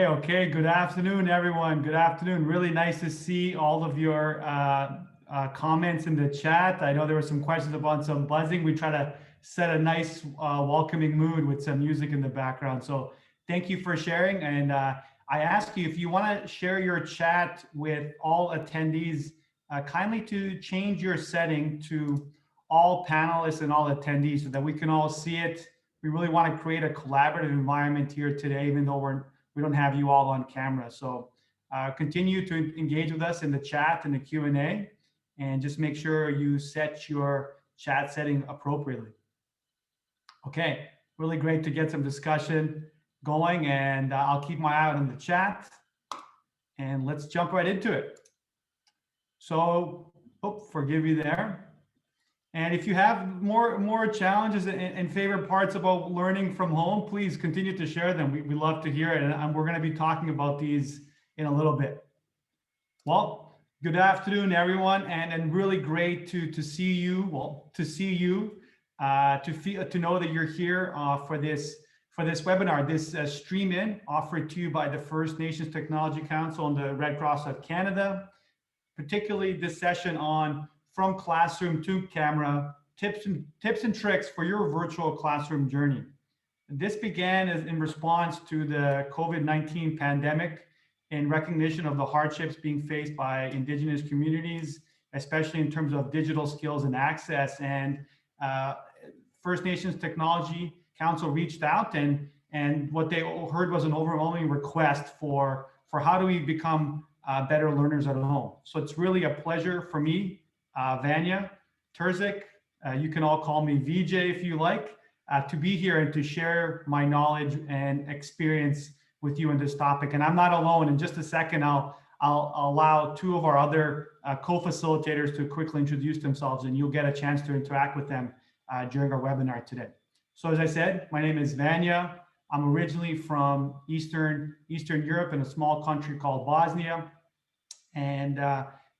Okay. Good afternoon, everyone. Good afternoon. Really nice to see all of your comments in the chat. I know there were some questions about some buzzing. We try to set a nice welcoming mood with some music in the background. So thank you for sharing. And I ask you, if you want to share your chat with all attendees, kindly to change your setting to all panelists and all attendees so that we can all see it. We really want to create a collaborative environment here today, even though we don't have you all on camera. So continue to engage with us in the chat and the Q&A, and just make sure you set your chat setting appropriately. Okay, really great to get some discussion going, and I'll keep my eye out on the chat, and let's jump right into it. So, forgive you there. And if you have more challenges and favorite parts about learning from home, please continue to share them. We love to hear it, and we're going to be talking about these in a little bit. Well, good afternoon, everyone, and really great to see you. Well, to see you, to know that you're here for this webinar, this stream in offered to you by the First Nations Technology Council and the Red Cross of Canada, particularly this session on From Classroom to Camera, tips and tricks for your virtual classroom journey. This began in response to the COVID-19 pandemic, in recognition of the hardships being faced by Indigenous communities, especially in terms of digital skills and access. And First Nations Technology Council reached out, and what they heard was an overwhelming request for how do we become better learners at home. So it's really a pleasure for me, Vanya Terzic, you can all call me VJ if you like, to be here and to share my knowledge and experience with you in this topic. And I'm not alone. In just a second, I'll allow two of our other co-facilitators to quickly introduce themselves, and you'll get a chance to interact with them during our webinar today. So as I said, my name is Vanya. I'm originally from Eastern Europe in a small country called Bosnia. And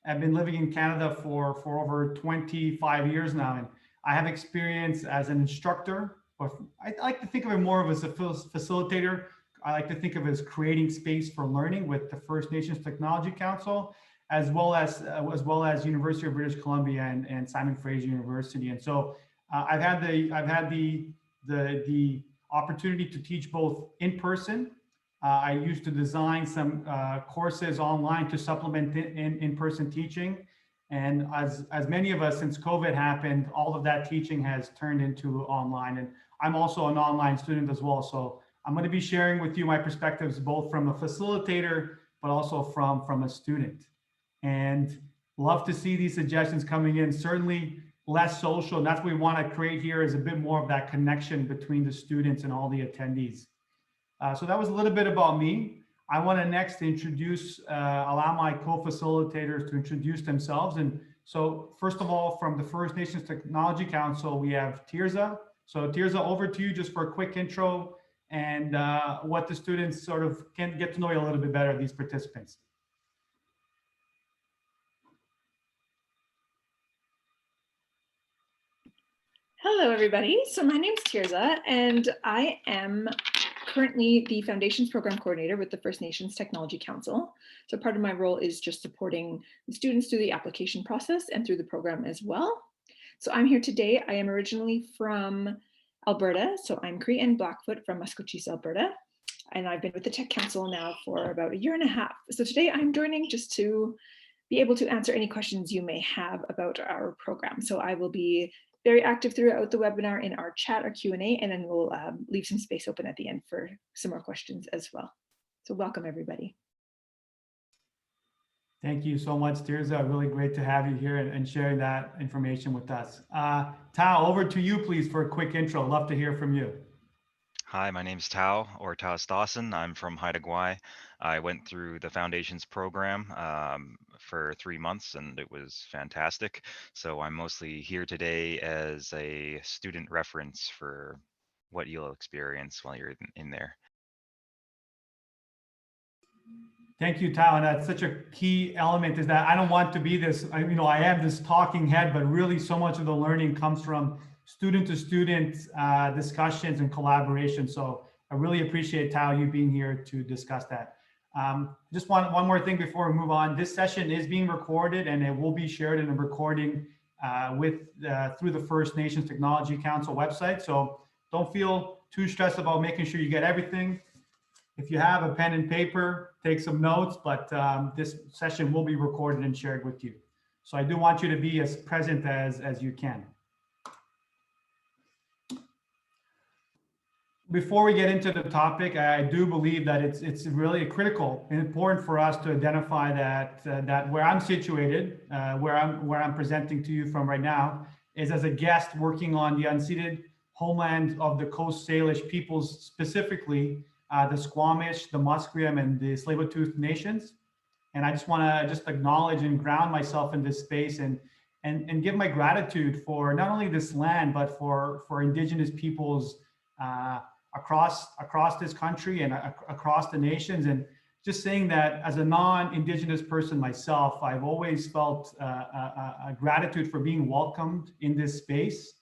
I've been living in Canada for over 25 years now, and I have experience as an instructor, or I like to think of it more as a facilitator. I like to think of it as creating space for learning with the First Nations Technology Council, as well as University of British Columbia and Simon Fraser University. And so I've had the opportunity to teach both in person. I used to design some courses online to supplement in-person teaching. And as many of us, since COVID happened, all of that teaching has turned into online. And I'm also an online student as well. So I'm going to be sharing with you my perspectives, both from a facilitator, but also from a student. And love to see these suggestions coming in. Certainly less social, and that's what we want to create here, is a bit more of that connection between the students and all the attendees. So that was a little bit about me. I want to next introduce, allow my co-facilitators to introduce themselves and So first of all, from the First Nations Technology Council, we have Tirza. So Tirza, over to you just for a quick intro and what the students sort of can get to know you a little bit better, these participants. Hello, everybody. So my name is Tirza, and I am currently the Foundations Program Coordinator with the First Nations Technology Council. So part of my role is just supporting the students through the application process and through the program as well. So I'm here today. I am originally from Alberta. So I'm Cree and Blackfoot from Maskwacis, Alberta. And I've been with the Tech Council now for about 1.5 years. So today I'm joining just to be able to answer any questions you may have about our program. So I will be very active throughout the webinar in our chat or Q&A, and then we'll leave some space open at the end for some more questions as well. So welcome, everybody. Thank you so much, Tirza. Really great to have you here and sharing that information with us. Tao, over to you, please, for a quick intro. Love to hear from you. Hi, my name's Tao, or Tao Stassen. I'm from Haida Gwaii. I went through the Foundations program for 3 months, and it was fantastic. So I'm mostly here today as a student reference for what you'll experience while you're in there. Thank you, Tao. And that's such a key element, is that I don't want to be this, I am this talking head, but really so much of the learning comes from student to student discussions and collaboration. So I really appreciate, Tao, you being here to discuss that. Just one more thing before we move on. This session is being recorded, and it will be shared in a recording through the First Nations Technology Council website. So don't feel too stressed about making sure you get everything. If you have a pen and paper, take some notes, but this session will be recorded and shared with you. So I do want you to be as present as you can. Before we get into the topic, I do believe that it's really critical and important for us to identify that where I'm situated, where I'm presenting to you from right now, is as a guest working on the unceded homeland of the Coast Salish peoples, specifically the Squamish, the Musqueam, and the Tsleil-Waututh nations. And I just want to acknowledge and ground myself in this space and give my gratitude for not only this land, but for Indigenous peoples across this country and across the nations. And just saying that as a non-Indigenous person myself, I've always felt a gratitude for being welcomed in this space,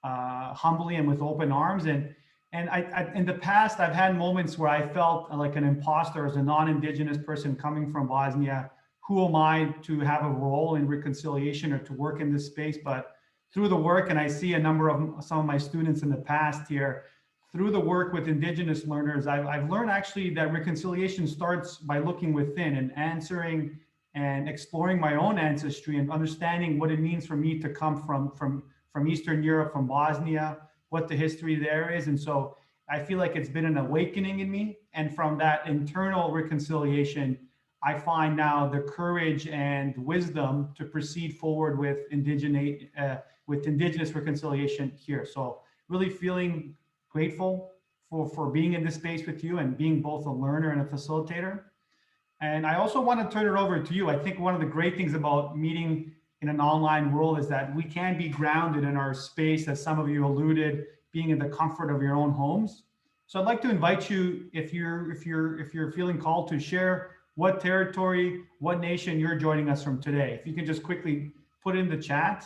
humbly and with open arms. And I, in the past, I've had moments where I felt like an imposter as a non-Indigenous person coming from Bosnia. Who am I to have a role in reconciliation or to work in this space? But through the work, and I see some of my students in the past here, through the work with Indigenous learners, I've learned actually that reconciliation starts by looking within and answering and exploring my own ancestry and understanding what it means for me to come from Eastern Europe, from Bosnia, what the history there is. And so I feel like it's been an awakening in me. And from that internal reconciliation, I find now the courage and wisdom to proceed forward with Indigenous reconciliation here. So really feeling grateful for being in this space with you and being both a learner and a facilitator. And I also want to turn it over to you. I think one of the great things about meeting in an online world is that we can be grounded in our space, as some of you alluded, being in the comfort of your own homes. So I'd like to invite you, if you're feeling called, to share what territory, what nation you're joining us from today. If you can just quickly put in the chat.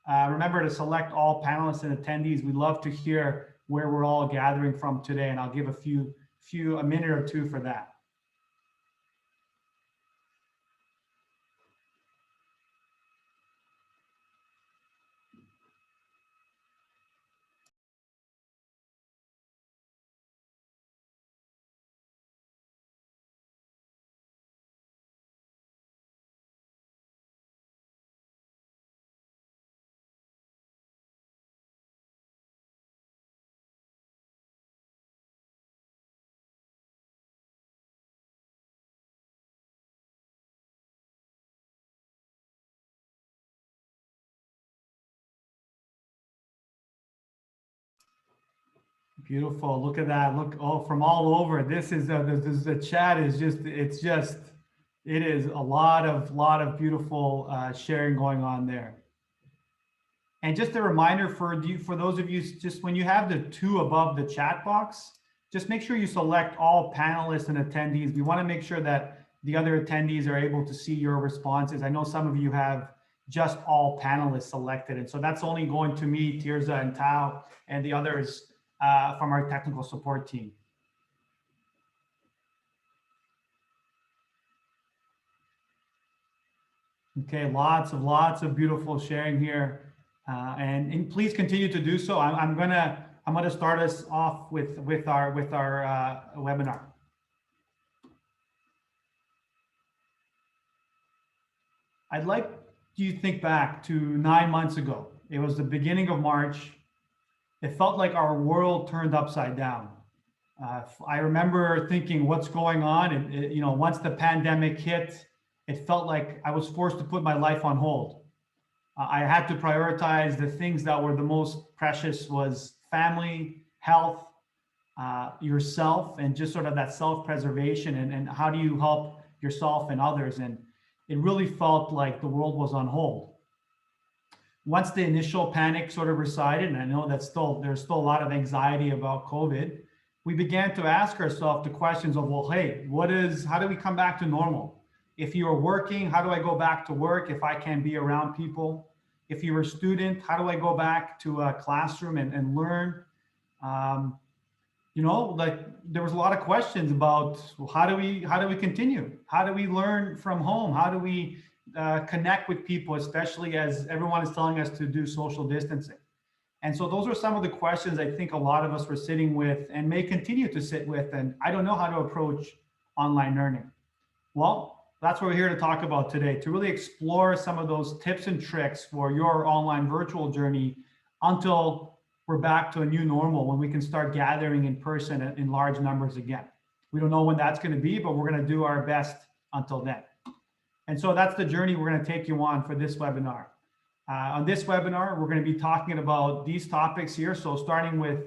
Remember to select all panelists and attendees. We'd love to hear where we're all gathering from today, and I'll give a minute or two for that. Beautiful. Look at that. Look, from all over. This is the chat is just, it's just It is a lot of beautiful sharing going on there. And just a reminder for those of you, just when you have the two above the chat box, just make sure you select all panelists and attendees. We want to make sure that the other attendees are able to see your responses. I know some of you have just all panelists selected, and so that's only going to me, Tirza, and Tao, and the others from our technical support team. Okay, lots of beautiful sharing here, and please continue to do so. I'm gonna start us off with our webinar. I'd like you to think back to 9 months ago. It was the beginning of March. It felt like our world turned upside down. I remember thinking, what's going on? And you know, once the pandemic hit, it felt like I was forced to put my life on hold. I had to prioritize the things that were the most precious was family, health, yourself, and just sort of that self-preservation and how do you help yourself and others. And it really felt like the world was on hold. Once the initial panic sort of resided, and I know that there's still a lot of anxiety about COVID, we began to ask ourselves the questions of, well, hey, how do we come back to normal? If you are working, how do I go back to work if I can't be around people? If you're a student, how do I go back to a classroom and learn? You know, like there was a lot of questions about, well, how do we continue? How do we learn from home? How do we connect with people, especially as everyone is telling us to do social distancing? And so those are some of the questions I think a lot of us were sitting with and may continue to sit with. And I don't know how to approach online learning. Well, that's what we're here to talk about today, to really explore some of those tips and tricks for your online virtual journey until we're back to a new normal when we can start gathering in person in large numbers again. We don't know when that's going to be, but we're going to do our best until then. And so that's the journey we're going to take you on for this webinar. On this webinar, we're going to be talking about these topics here. So starting with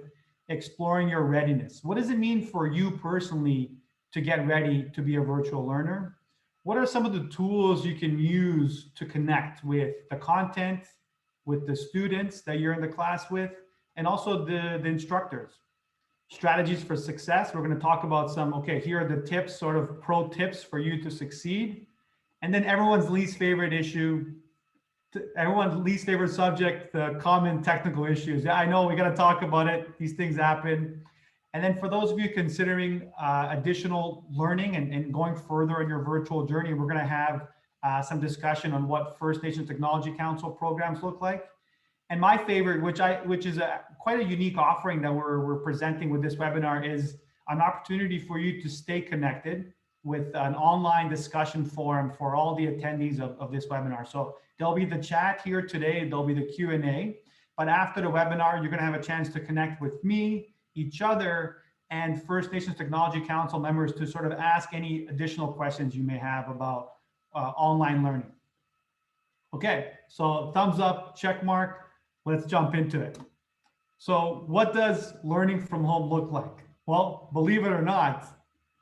exploring your readiness. What does it mean for you personally to get ready to be a virtual learner? What are some of the tools you can use to connect with the content, with the students that you're in the class with, and also the instructors? Strategies for success. We're going to talk about some, okay, here are the tips, sort of pro tips for you to succeed. And then everyone's least favorite issue, everyone's least favorite subject, the common technical issues. Yeah, I know we got to talk about it. These things happen. And then for those of you considering additional learning and going further in your virtual journey, we're going to have some discussion on what First Nations Technology Council programs look like. And my favorite, which is quite a unique offering that we're presenting with this webinar, is an opportunity for you to stay connected with an online discussion forum for all the attendees of this webinar. So there'll be the chat here today, there'll be the Q&A, but after the webinar, you're going to have a chance to connect with me, each other, and First Nations Technology Council members to sort of ask any additional questions you may have about online learning. Okay, so thumbs up, check mark. Let's jump into it. So what does learning from home look like? Well, believe it or not,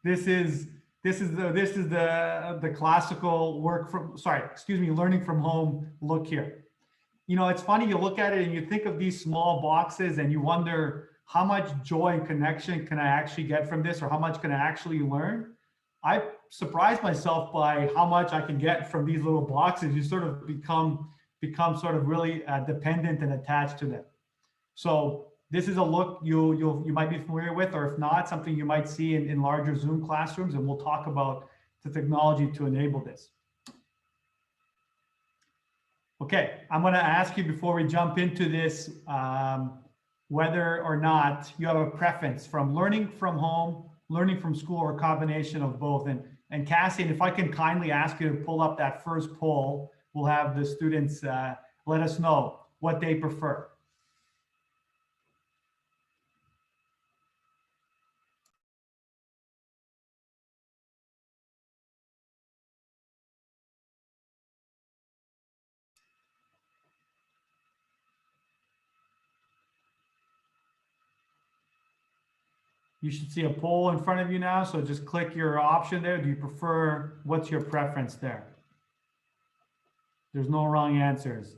this is the classical learning from home look here. You know, it's funny, you look at it and you think of these small boxes and you wonder how much joy and connection can I actually get from this, or how much can I actually learn? I surprised myself by how much I can get from these little boxes. You sort of become sort of really dependent and attached to them. So this is a look you might be familiar with, or if not, something you might see in larger Zoom classrooms, and we'll talk about the technology to enable this. Okay, I'm going to ask you before we jump into this, whether or not you have a preference from learning from home, learning from school, or a combination of both. And Cassian, if I can kindly ask you to pull up that first poll, we'll have the students let us know what they prefer. You should see a poll in front of you now. So just click your option there. Do you prefer, what's your preference there? There's no wrong answers.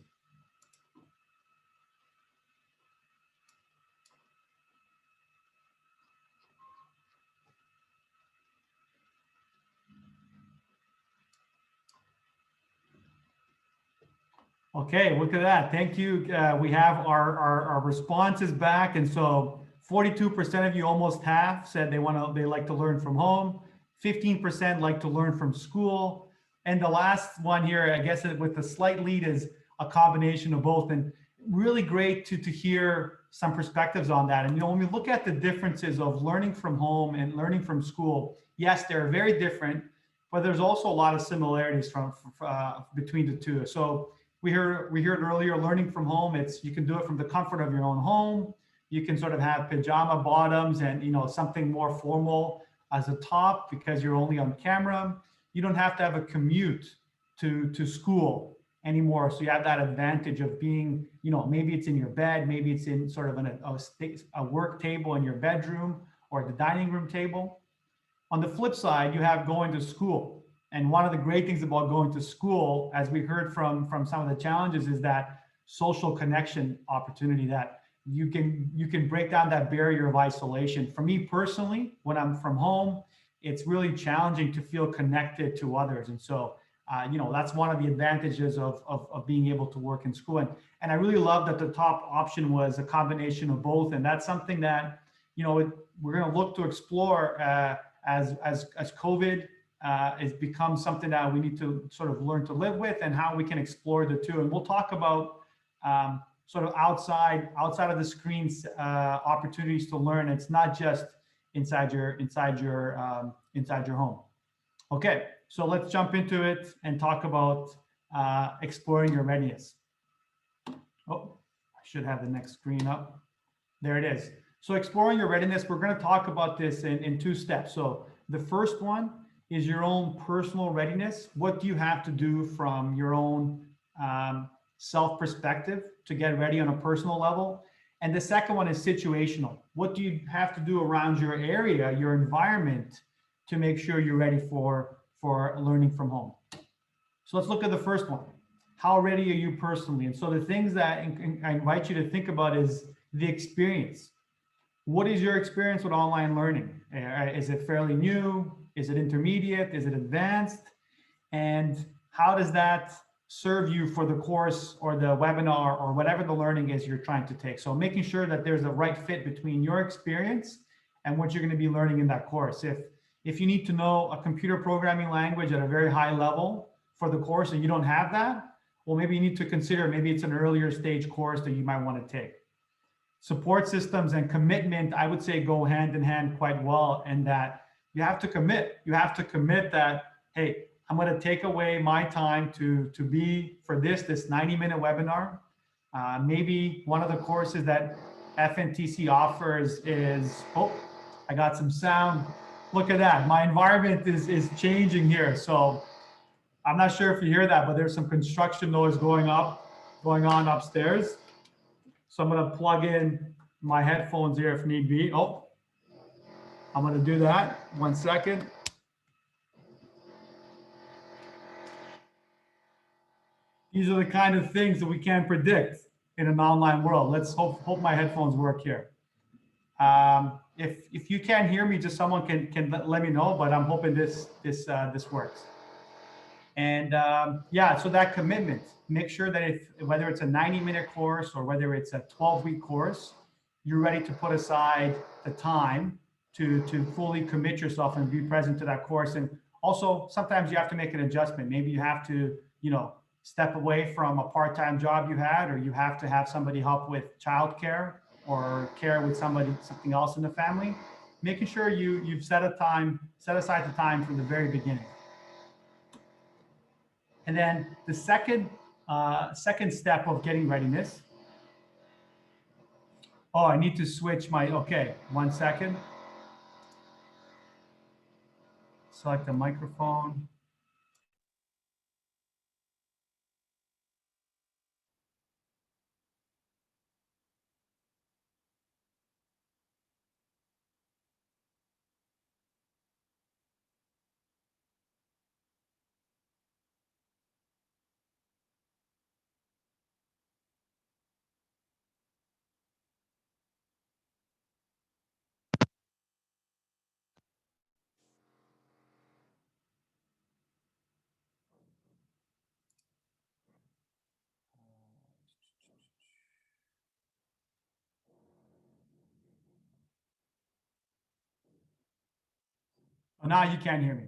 Okay, look at that. Thank you. We have our responses back. And so 42% of you, almost half, said they like to learn from home. 15% like to learn from school. And the last one here, I guess with the slight lead, is a combination of both. And really great to hear some perspectives on that. And when we look at the differences of learning from home and learning from school, yes, they're very different, but there's also a lot of similarities between the two. So we heard earlier, learning from home, you can do it from the comfort of your own home. You can sort of have pajama bottoms and something more formal as a top because you're only on camera. You don't have to have a commute to school anymore. So you have that advantage of being, maybe it's in your bed, maybe it's in sort of a work table in your bedroom or the dining room table. On the flip side, you have going to school. And one of the great things about going to school, as we heard from some of the challenges, is that social connection opportunity that you can break down that barrier of isolation. For me personally, when I'm from home, it's really challenging to feel connected to others. And so, that's one of the advantages of being able to work in school. And I really love that the top option was a combination of both. And that's something that, we're going to look to explore as COVID has become something that we need to sort of learn to live with, and how we can explore the two. And we'll talk about sort of outside of the screens opportunities to learn. It's not just inside your home. Okay, so let's jump into it and talk about exploring your readiness. Oh, I should have the next screen up. There it is. So exploring your readiness, we're going to talk about this in two steps. So the first one is your own personal readiness. What do you have to do from your own self perspective to get ready on a personal level? And the second one is situational. What do you have to do around your area, your environment, to make sure you're ready for learning from home? So let's look at the first one. How ready are you personally? And so the things that I invite you to think about is the experience. What is your experience with online learning? Is it fairly new? Is it intermediate? Is it advanced? And how does that serve you for the course or the webinar or whatever the learning is you're trying to take? So making sure that there's a right fit between your experience and what you're going to be learning in that course. If you need to know a computer programming language at a very high level for the course and you don't have that, well, maybe you need to consider, maybe it's an earlier stage course that you might want to take. Support systems and commitment, I would say, go hand in hand quite well, and that you have to commit. You have to commit that, hey, I'm going to take away my time to be for this 90-minute webinar. Maybe one of the courses that FNTC offers is, oh, I got some sound. Look at that. My environment is changing here. So I'm not sure if you hear that, but there's some construction noise going on upstairs. So I'm going to plug in my headphones here if need be. Oh, I'm going to do that. 1 second. These are the kind of things that we can't predict in an online world. Let's hope my headphones work here. If you can't hear me, just someone can let me know, but I'm hoping this works. And yeah, so that commitment, make sure that whether it's a 90-minute course or whether it's a 12-week course, you're ready to put aside the time to fully commit yourself and be present to that course. And also, sometimes you have to make an adjustment. Maybe you have to, step away from a part-time job you had, or you have to have somebody help with childcare or care with something else in the family. Making sure you've set aside the time from the very beginning. And then the second step of getting readiness. Oh, I need to switch okay, 1 second. Select the microphone. Now you can't hear me.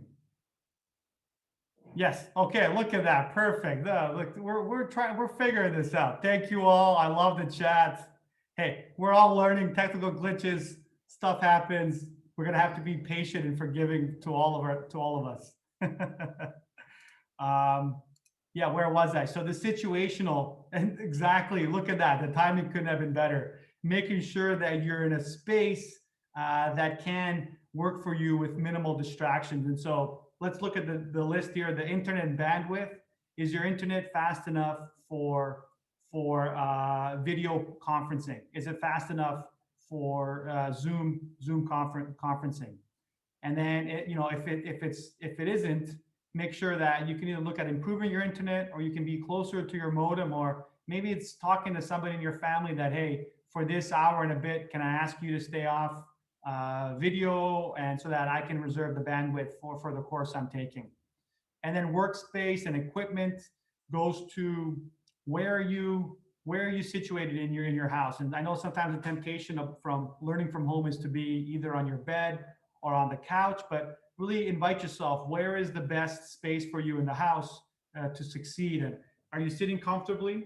Yes. Okay. Look at that. Perfect. Look, we're figuring this out. Thank you all. I love the chat. Hey, we're all learning technical glitches. Stuff happens. We're gonna have to be patient and forgiving to all of us. Yeah, where was I? So the situational, and exactly, look at that. The timing couldn't have been better. Making sure that you're in a space that can work for you with minimal distractions. And so let's look at the list here. The internet bandwidth. Is your internet fast enough for video conferencing? Is it fast enough for Zoom conferencing? And then if it isn't, make sure that you can either look at improving your internet, or you can be closer to your modem, or maybe it's talking to somebody in your family that, hey, for this hour and a bit, can I ask you to stay off video, and so that I can reserve the bandwidth for the course I'm taking. And then workspace and equipment goes to where are you situated in your house. And I know sometimes the temptation from learning from home is to be either on your bed or on the couch, but really invite yourself. Where is the best space for you in the house to succeed? And are you sitting comfortably?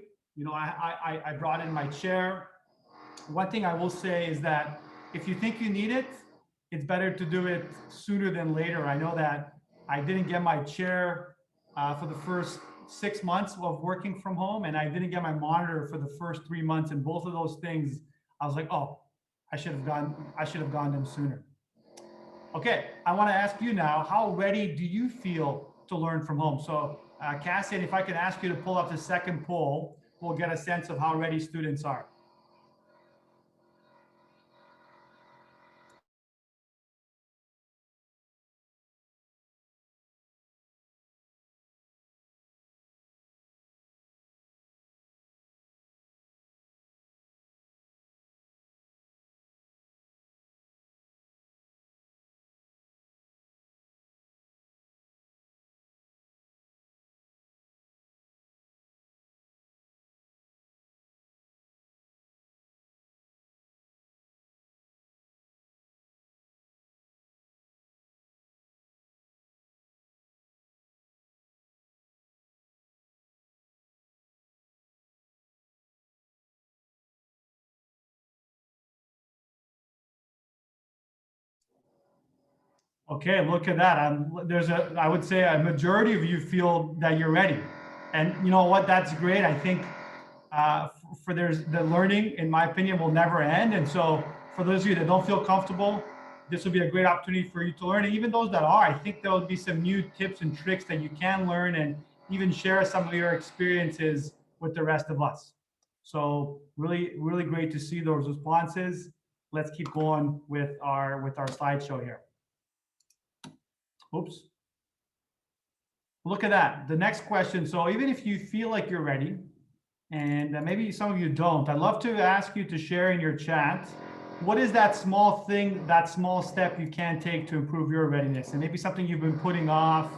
I brought in my chair. One thing I will say is that if you think you need it, it's better to do it sooner than later. I know that I didn't get my chair for the first 6 months of working from home, and I didn't get my monitor for the first 3 months. And both of those things, I was like, oh, I should have gone them sooner. Okay, I want to ask you now, how ready do you feel to learn from home? So Cassian, if I could ask you to pull up the second poll, we'll get a sense of how ready students are. Okay, look at that. I would say a majority of you feel that you're ready. And you know what, that's great. I think the learning, in my opinion, will never end. And so for those of you that don't feel comfortable, this will be a great opportunity for you to learn. And even those that are, I think there'll be some new tips and tricks that you can learn, and even share some of your experiences with the rest of us. So really, really great to see those responses. Let's keep going with our slideshow here. Oops. Look at that. The next question. So even if you feel like you're ready, and maybe some of you don't, I'd love to ask you to share in your chat, what is that small thing, that small step you can take to improve your readiness? And maybe something you've been putting off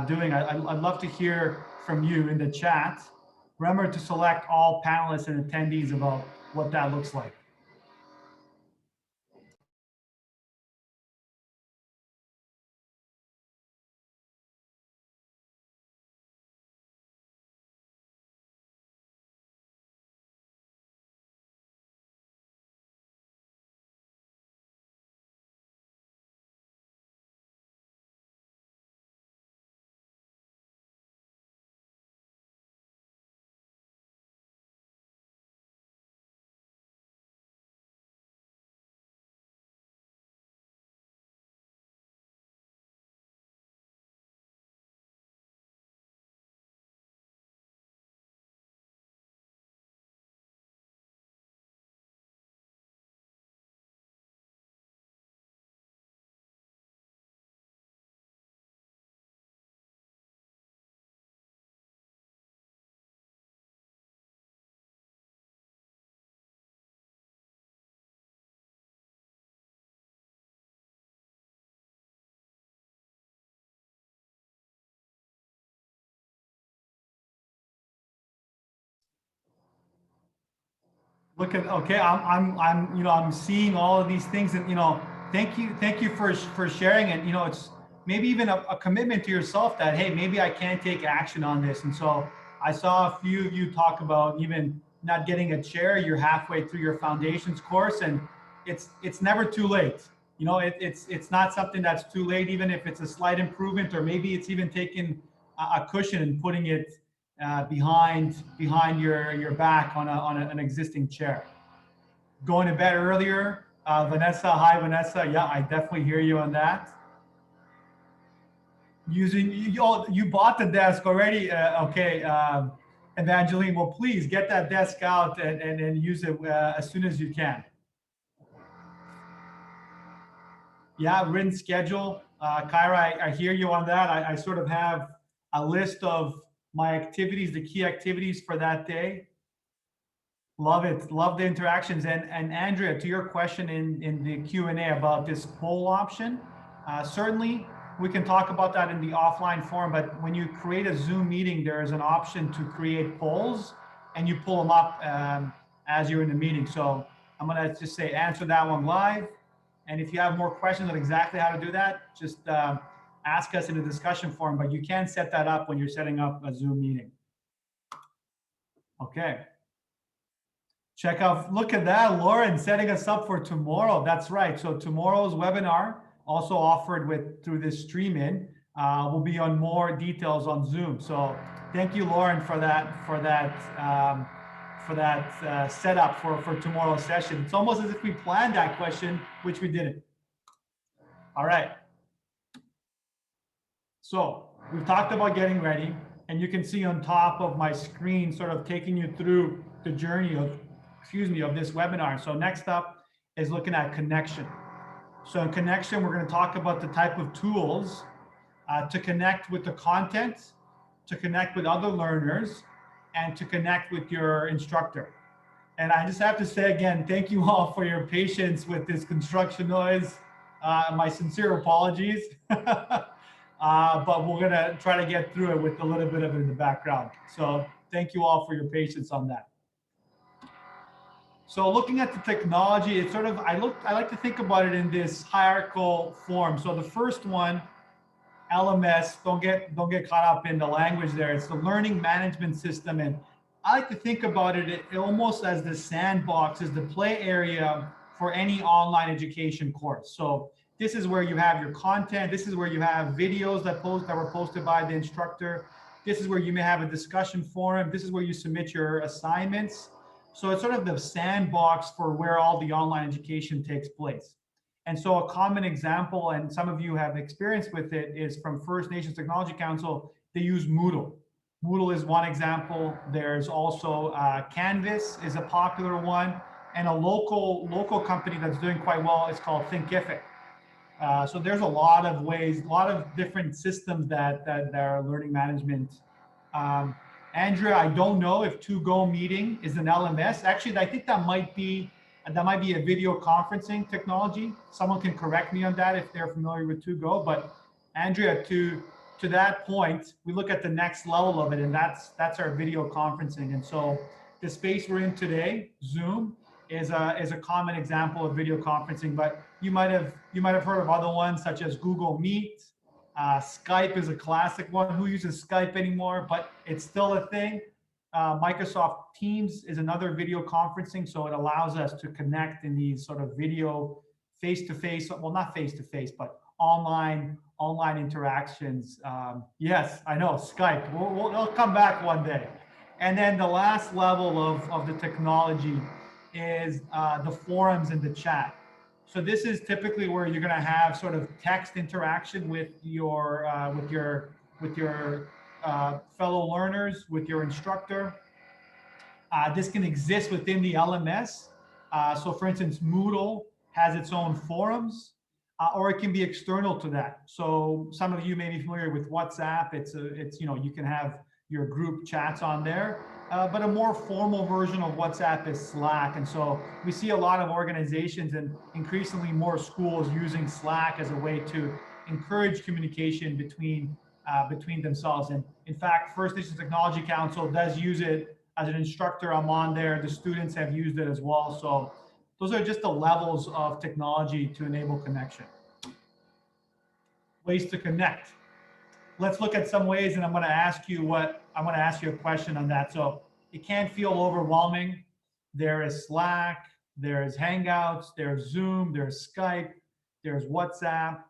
doing. I'd love to hear from you in the chat. Remember to select all panelists and attendees about what that looks like. Look at, okay, I'm seeing all of these things, and thank you for sharing it. It's maybe even a commitment to yourself that, hey, maybe I can take action on this. And so I saw a few of you talk about even not getting a chair. You're halfway through your foundations course, and it's never too late. You know, it's not something that's too late, even if it's a slight improvement, or maybe it's even taking a cushion and putting it behind your back on an existing chair. Going to bed earlier, Vanessa. Hi, Vanessa. Yeah, I definitely hear you on that. Using you bought the desk already. Okay, Evangeline. Well, please get that desk out and use it as soon as you can. Yeah, written schedule. Kyra, I hear you on that. I sort of have a list of my activities, the key activities for that day. Love it. Love the interactions. And Andrea, to your question in the Q&A about this poll option, certainly we can talk about that in the offline forum, but when you create a Zoom meeting, there is an option to create polls and you pull them up as you're in the meeting. So I'm gonna just say answer that one live. And if you have more questions on exactly how to do that, just ask us in the discussion forum, but you can set that up when you're setting up a Zoom meeting. Okay. Check out, look at that, Lauren, setting us up for tomorrow. That's right. So tomorrow's webinar, also offered through this stream in, will be on more details on Zoom. So thank you, Lauren, for that setup for tomorrow's session. It's almost as if we planned that question, which we didn't. All right. So we've talked about getting ready, and you can see on top of my screen, sort of taking you through the journey of this webinar. So next up is looking at connection. So in connection, we're going to talk about the type of tools to connect with the content, to connect with other learners, and to connect with your instructor. And I just have to say again, thank you all for your patience with this construction noise. My sincere apologies. But we're going to try to get through it with a little bit of it in the background. So thank you all for your patience on that. So looking at the technology, it's sort of, I like to think about it in this hierarchical form. So the first one, LMS, don't get caught up in the language there. It's the learning management system. And I like to think about it almost as the sandbox, as the play area for any online education course. So this is where you have your content. This is where you have videos that were posted by the instructor. This is where you may have a discussion forum. This is where you submit your assignments. So it's sort of the sandbox for where all the online education takes place. And so a common example, and some of you have experience with it, is from First Nations Technology Council. They use Moodle. Moodle is one example. There's also Canvas is a popular one. And a local company that's doing quite well is called Thinkific. So there's a lot of ways, a lot of different systems that are learning management. Andrea, I don't know if GoToMeeting is an LMS. Actually, I think that might be a video conferencing technology. Someone can correct me on that if they're familiar with GoTo. But Andrea, to that point, we look at the next level of it, and that's our video conferencing. And so the space we're in today, Zoom, is a common example of video conferencing. But you might have heard of other ones such as Google Meet. Skype is a classic one. Who uses Skype anymore? But it's still a thing. Microsoft Teams is another video conferencing, so it allows us to connect in these sort of video face-to-face, well, not face-to-face, but online interactions. Yes, I know, Skype. We'll come back one day. And then the last level of the technology is the forums and the chat. So this is typically where you're going to have sort of text interaction with your fellow learners, with your instructor. This can exist within the LMS. So for instance, Moodle has its own forums, or it can be external to that. So some of you may be familiar with WhatsApp. It's you can have your group chats on there. But a more formal version of WhatsApp is Slack. And so we see a lot of organizations and increasingly more schools using Slack as a way to encourage communication between themselves. And in fact, First Nations Technology Council does use it. As an instructor, I'm on there. The students have used it as well. So those are just the levels of technology to enable connection. ways to connect. Let's look at some ways, and I'm going to ask you a question on that. So it can feel overwhelming. There is Slack, there's Hangouts, there's Zoom, there's Skype, there's WhatsApp.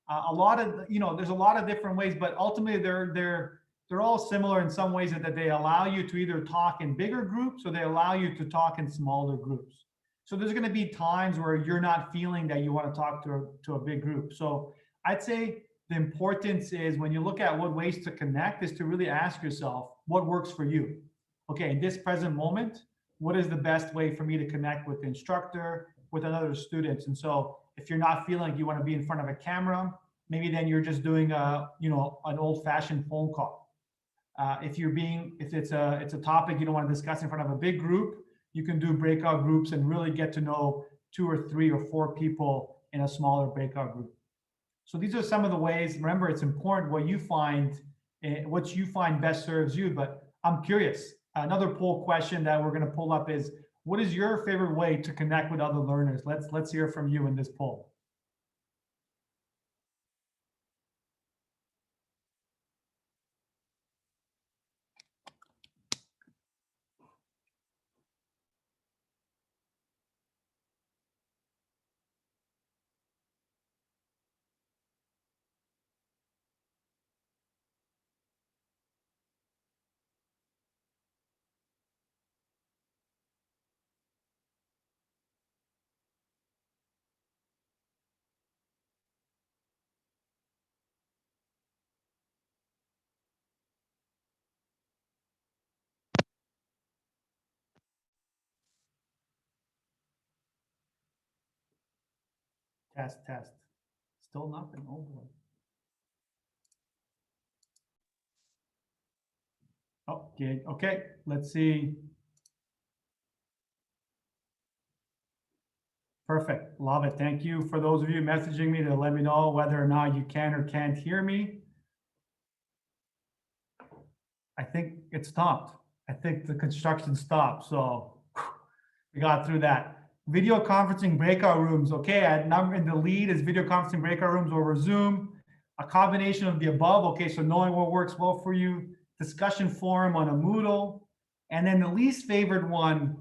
A lot of, there's a lot of different ways, but ultimately they're all similar in some ways that they allow you to either talk in bigger groups or they allow you to talk in smaller groups. So there's going to be times where you're not feeling that you want to talk to a big group. So I'd say the importance is when you look at what ways to connect is to really ask yourself what works for you. Okay, in this present moment, what is the best way for me to connect with the instructor, with other students? And so if you're not feeling like you want to be in front of a camera, maybe then you're just doing an old-fashioned phone call. If it's a topic you don't want to discuss in front of a big group, you can do breakout groups and really get to know 2 or 3 or 4 people in a smaller breakout group. So these are some of the ways. Remember, it's important what you find best serves you. But I'm curious. Another poll question that we're going to pull up is, what is your favorite way to connect with other learners? Let's hear from you in this poll. Test. Still nothing. Oh boy. Okay. Let's see. Perfect. Love it. Thank you for those of you messaging me to let me know whether or not you can or can't hear me. I think it stopped. I think the construction stopped. So we got through that. Video conferencing breakout rooms. Okay, number in the lead is video conferencing breakout rooms over Zoom. A combination of the above. Okay, so knowing what works well for you. Discussion forum on a Moodle. And then the least favorite one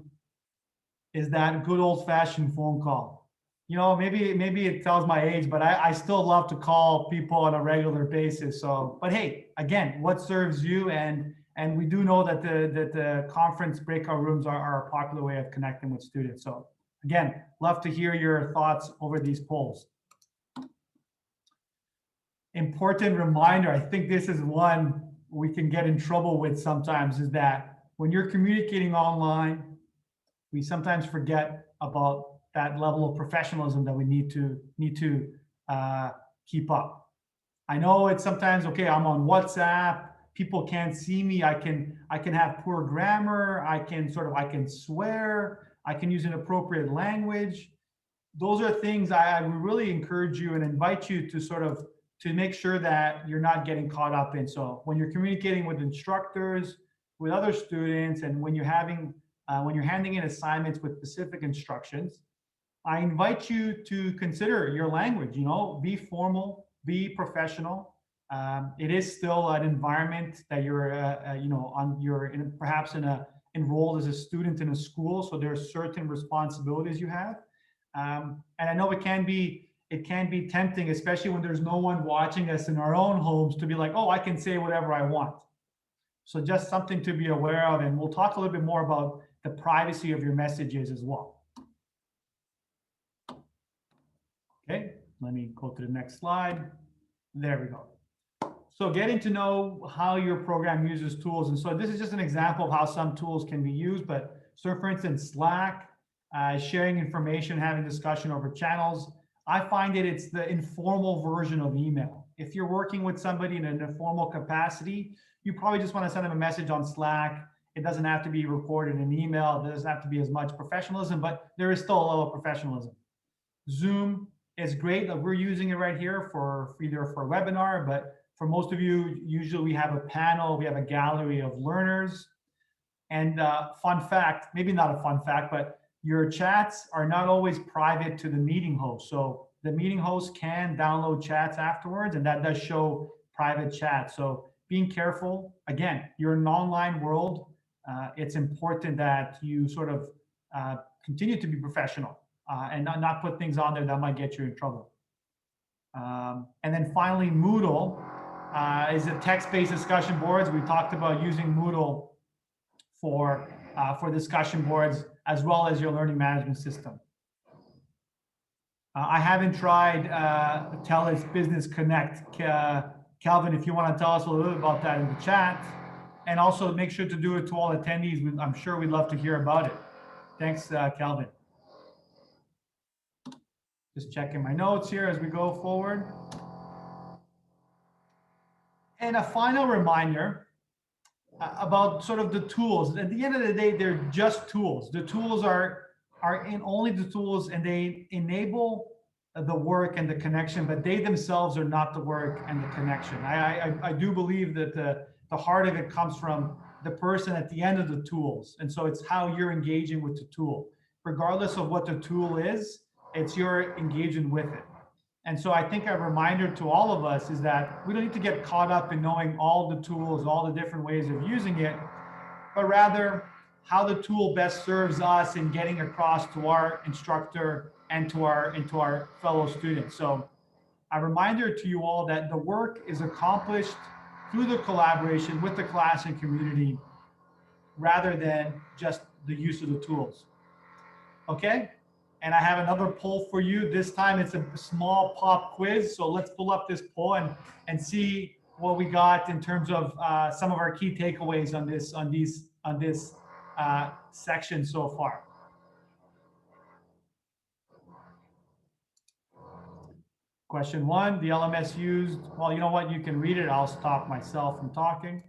is that good old-fashioned phone call. Maybe it tells my age, but I still love to call people on a regular basis. So, but hey, again, what serves you? And we do know that the conference breakout rooms are a popular way of connecting with students. So again, love to hear your thoughts over these polls. Important reminder, I think this is one we can get in trouble with sometimes, is that when you're communicating online, we sometimes forget about that level of professionalism that we need to keep up. I know it's sometimes, okay, I'm on WhatsApp, people can't see me, I can have poor grammar, I can swear, I can use inappropriate language. Those are things I would really encourage you and invite you to make sure that you're not getting caught up in. So when you're communicating with instructors, with other students, and when you're handing in assignments with specific instructions, I invite you to consider your language. Be formal, be professional. It is still an environment that perhaps enrolled as a student in a school, so there are certain responsibilities you have. And I know it can be tempting, especially when there's no one watching us in our own homes, to be like, oh, I can say whatever I want. So just something to be aware of, and we'll talk a little bit more about the privacy of your messages as well. Okay, let me go to the next slide. There we go. So getting to know how your program uses tools. And so this is just an example of how some tools can be used. But so for instance, Slack, sharing information, having discussion over channels. I find it's the informal version of email. If you're working with somebody in an informal capacity, you probably just want to send them a message on Slack. It doesn't have to be recorded in email. It doesn't have to be as much professionalism, but there is still a level of professionalism. Zoom is great. We're using it right here for either for a webinar, but for most of you, usually we have a panel, we have a gallery of learners. And fun fact, maybe not a fun fact, but your chats are not always private to the meeting host. So the meeting host can download chats afterwards, and that does show private chat. So being careful. Again, you're in an online world. It's important that you sort of continue to be professional and not put things on there that might get you in trouble. And then finally, Moodle is a text-based discussion boards. We talked about using Moodle for discussion boards as well as your learning management system. I haven't tried TELUS Business Connect. Calvin, if you want to tell us a little bit about that in the chat, and also make sure to do it to all attendees. I'm sure we'd love to hear about it. Thanks, Calvin. Just checking my notes here as we go forward. And a final reminder about sort of the tools. At the end of the day, they're just tools. The tools are in only the tools, and they enable the work and the connection, but they themselves are not the work and the connection. I do believe that the heart of it comes from the person at the end of the tools. And so it's how you're engaging with the tool. Regardless of what the tool is, it's your engagement with it. And so I think a reminder to all of us is that we don't need to get caught up in knowing all the tools, all the different ways of using it, but rather how the tool best serves us in getting across to our instructor and to our fellow students. So a reminder to you all that the work is accomplished through the collaboration with the class and community rather than just the use of the tools. Okay? And I have another poll for you. This time it's a small pop quiz. So let's pull up this poll and see what we got in terms of some of our key takeaways on this section so far. Question 1, the LMS used, well, you know what, you can read it. I'll stop myself from talking.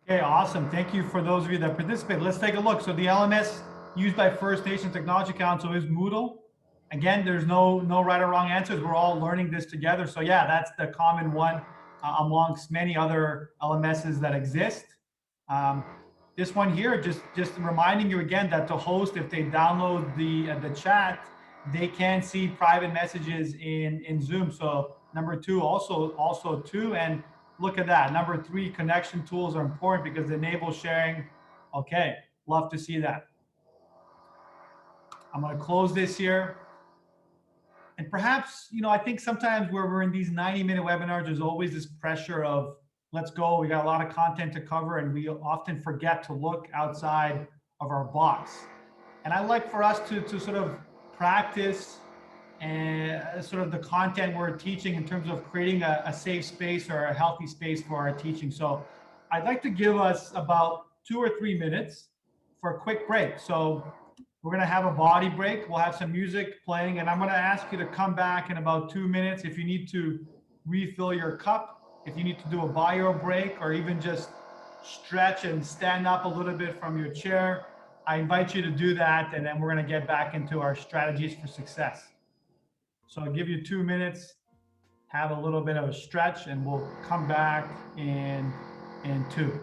Okay, awesome. Thank you for those of you that participated. Let's take a look. So the LMS used by First Nations Technology Council is Moodle. Again, there's no right or wrong answers. We're all learning this together. So yeah, that's the common one amongst many other LMSs that exist. This one here, just reminding you again that the host, if they download the chat, they can see private messages in Zoom. So number 2, also 2, and look at that. Number 3, connection tools are important because they enable sharing. Okay, love to see that. I'm going to close this here. And perhaps, I think sometimes where we're in these 90-minute webinars, there's always this pressure of, let's go, we got a lot of content to cover, and we often forget to look outside of our box. And I like for us to sort of practice and sort of the content we're teaching in terms of creating a safe space or a healthy space for our teaching. So I'd like to give us about 2 or 3 minutes for a quick break. So we're going to have a body break. We'll have some music playing, and I'm going to ask you to come back in about 2 minutes. If you need to refill your cup, if you need to do a bio break, or even just stretch and stand up a little bit from your chair, I invite you to do that, and then we're going to get back into our strategies for success. So I'll give you 2 minutes have a little bit of a stretch, and we'll come back in 2.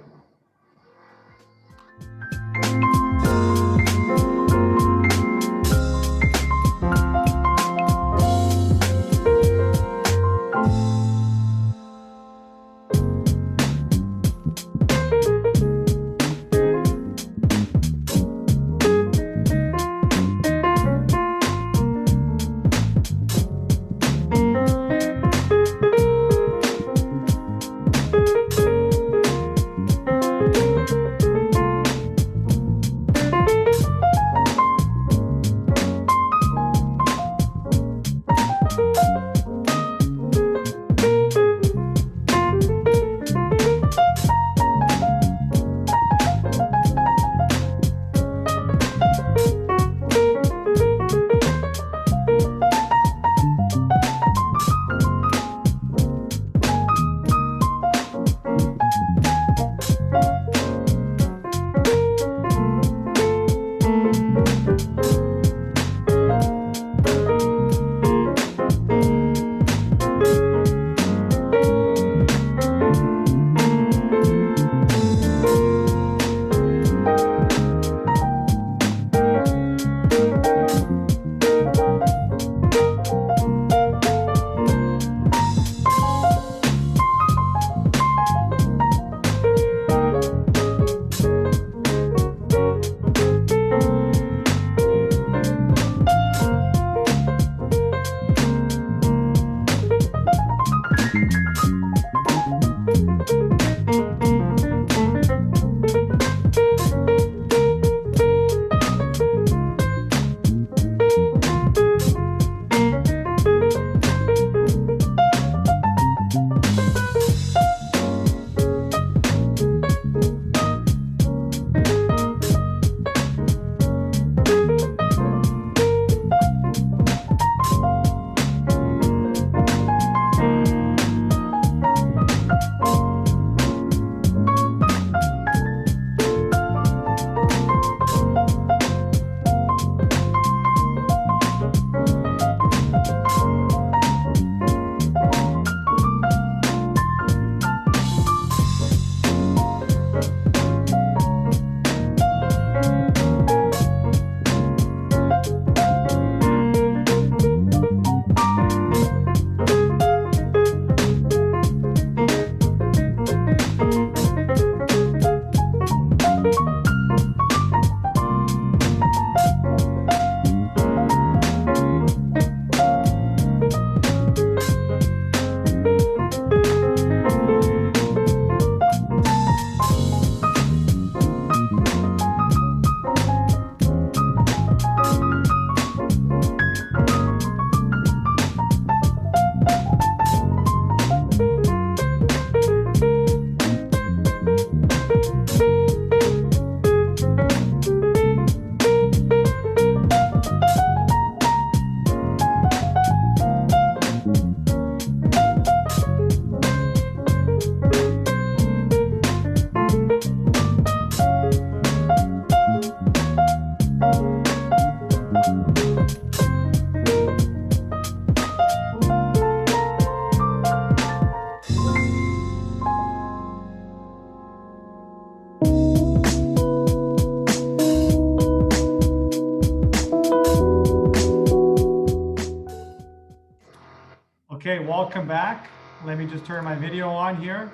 Okay, welcome back. Let me just turn my video on here.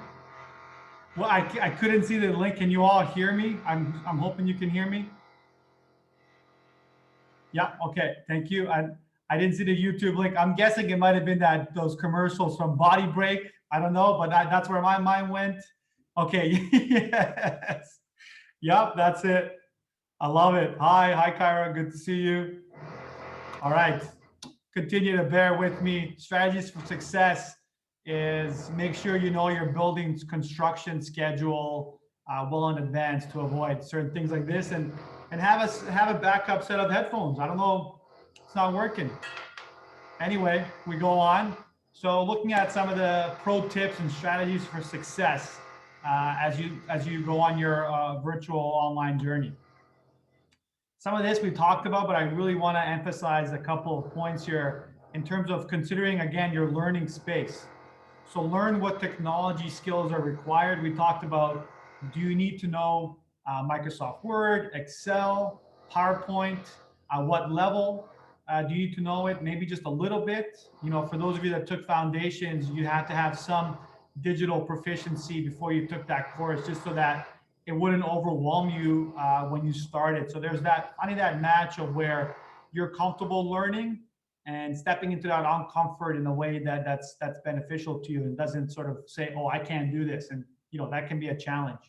Well, I couldn't see the link. Can you all hear me? I'm hoping you can hear me. Yeah, okay, thank you. I didn't see the YouTube link. I'm guessing it might have been those commercials from Body Break. I don't know, but that's where my mind went. Okay, yes. Yep, that's it. I love it. Hi, Kyra, good to see you. All right, continue to bear with me. Strategies for success is make sure you know your building's construction schedule well in advance to avoid certain things like this, and have a backup set of headphones. I don't know, it's not working. Anyway, we go on. So looking at some of the pro tips and strategies for success as you go on your virtual online journey. Some of this we talked about, but I really want to emphasize a couple of points here in terms of considering, again, your learning space. So learn what technology skills are required. We talked about, do you need to know Microsoft Word, Excel, PowerPoint, what level do you need to know it? Maybe just a little bit. You know, for those of you that took foundations, you had to have some digital proficiency before you took that course, just so that it wouldn't overwhelm you when you started. So there's that, finding that match of where you're comfortable learning and stepping into that uncomfort in a way that's beneficial to you and doesn't sort of say, oh, I can't do this. And you know, that can be a challenge.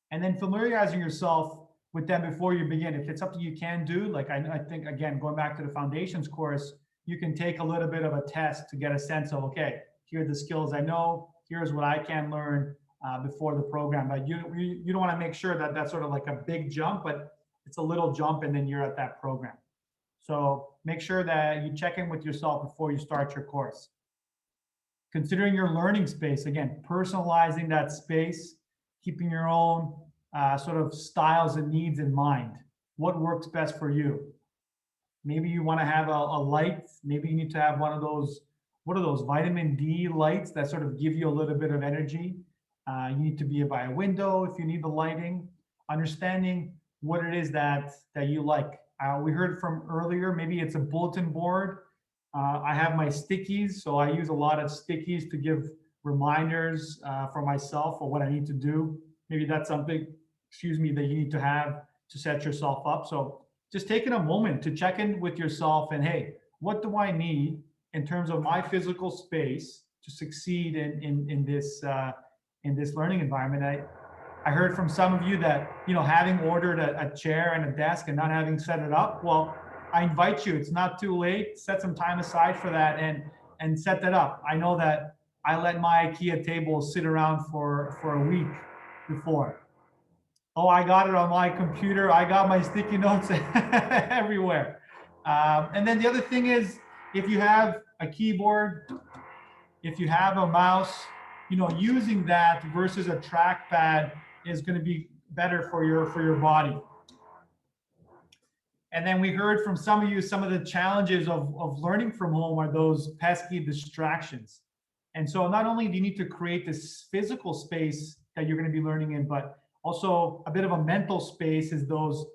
And then familiarizing yourself with them before you begin. If it's something you can do, like I think, again, going back to the foundations course, you can take a little bit of a test to get a sense of, okay, here are the skills I know, here's what I can learn before the program. But you don't want to make sure that that's sort of like a big jump, but it's a little jump and then you're at that program. So make sure that you check in with yourself before you start your course. Considering your learning space, again, personalizing that space, keeping your own sort of styles and needs in mind. What works best for you? Maybe you want to have a light. Maybe you need to have one of those, what are those, vitamin D lights that sort of give you a little bit of energy. You need to be by a window if you need the lighting. Understanding what it is that you like. We heard from earlier, maybe it's a bulletin board. I have my stickies, so I use a lot of stickies to give reminders for myself of what I need to do. Maybe that's something, excuse me, that you need to have to set yourself up. So just taking a moment to check in with yourself and, hey, what do I need in terms of my physical space to succeed in this learning environment? I heard from some of you that, you know, having ordered a chair and a desk and not having set it up, well, I invite you, it's not too late, set some time aside for that and set that up. I know that I let my IKEA table sit around for a week before. Oh, I got it on my computer. I got my sticky notes everywhere. And then the other thing is, if you have a keyboard, if you have a mouse, you know, using that versus a trackpad is going to be better for your body. And then we heard from some of you, some of the challenges of learning from home are those pesky distractions. And so not only do you need to create this physical space that you're going to be learning in, but also a bit of a mental space is those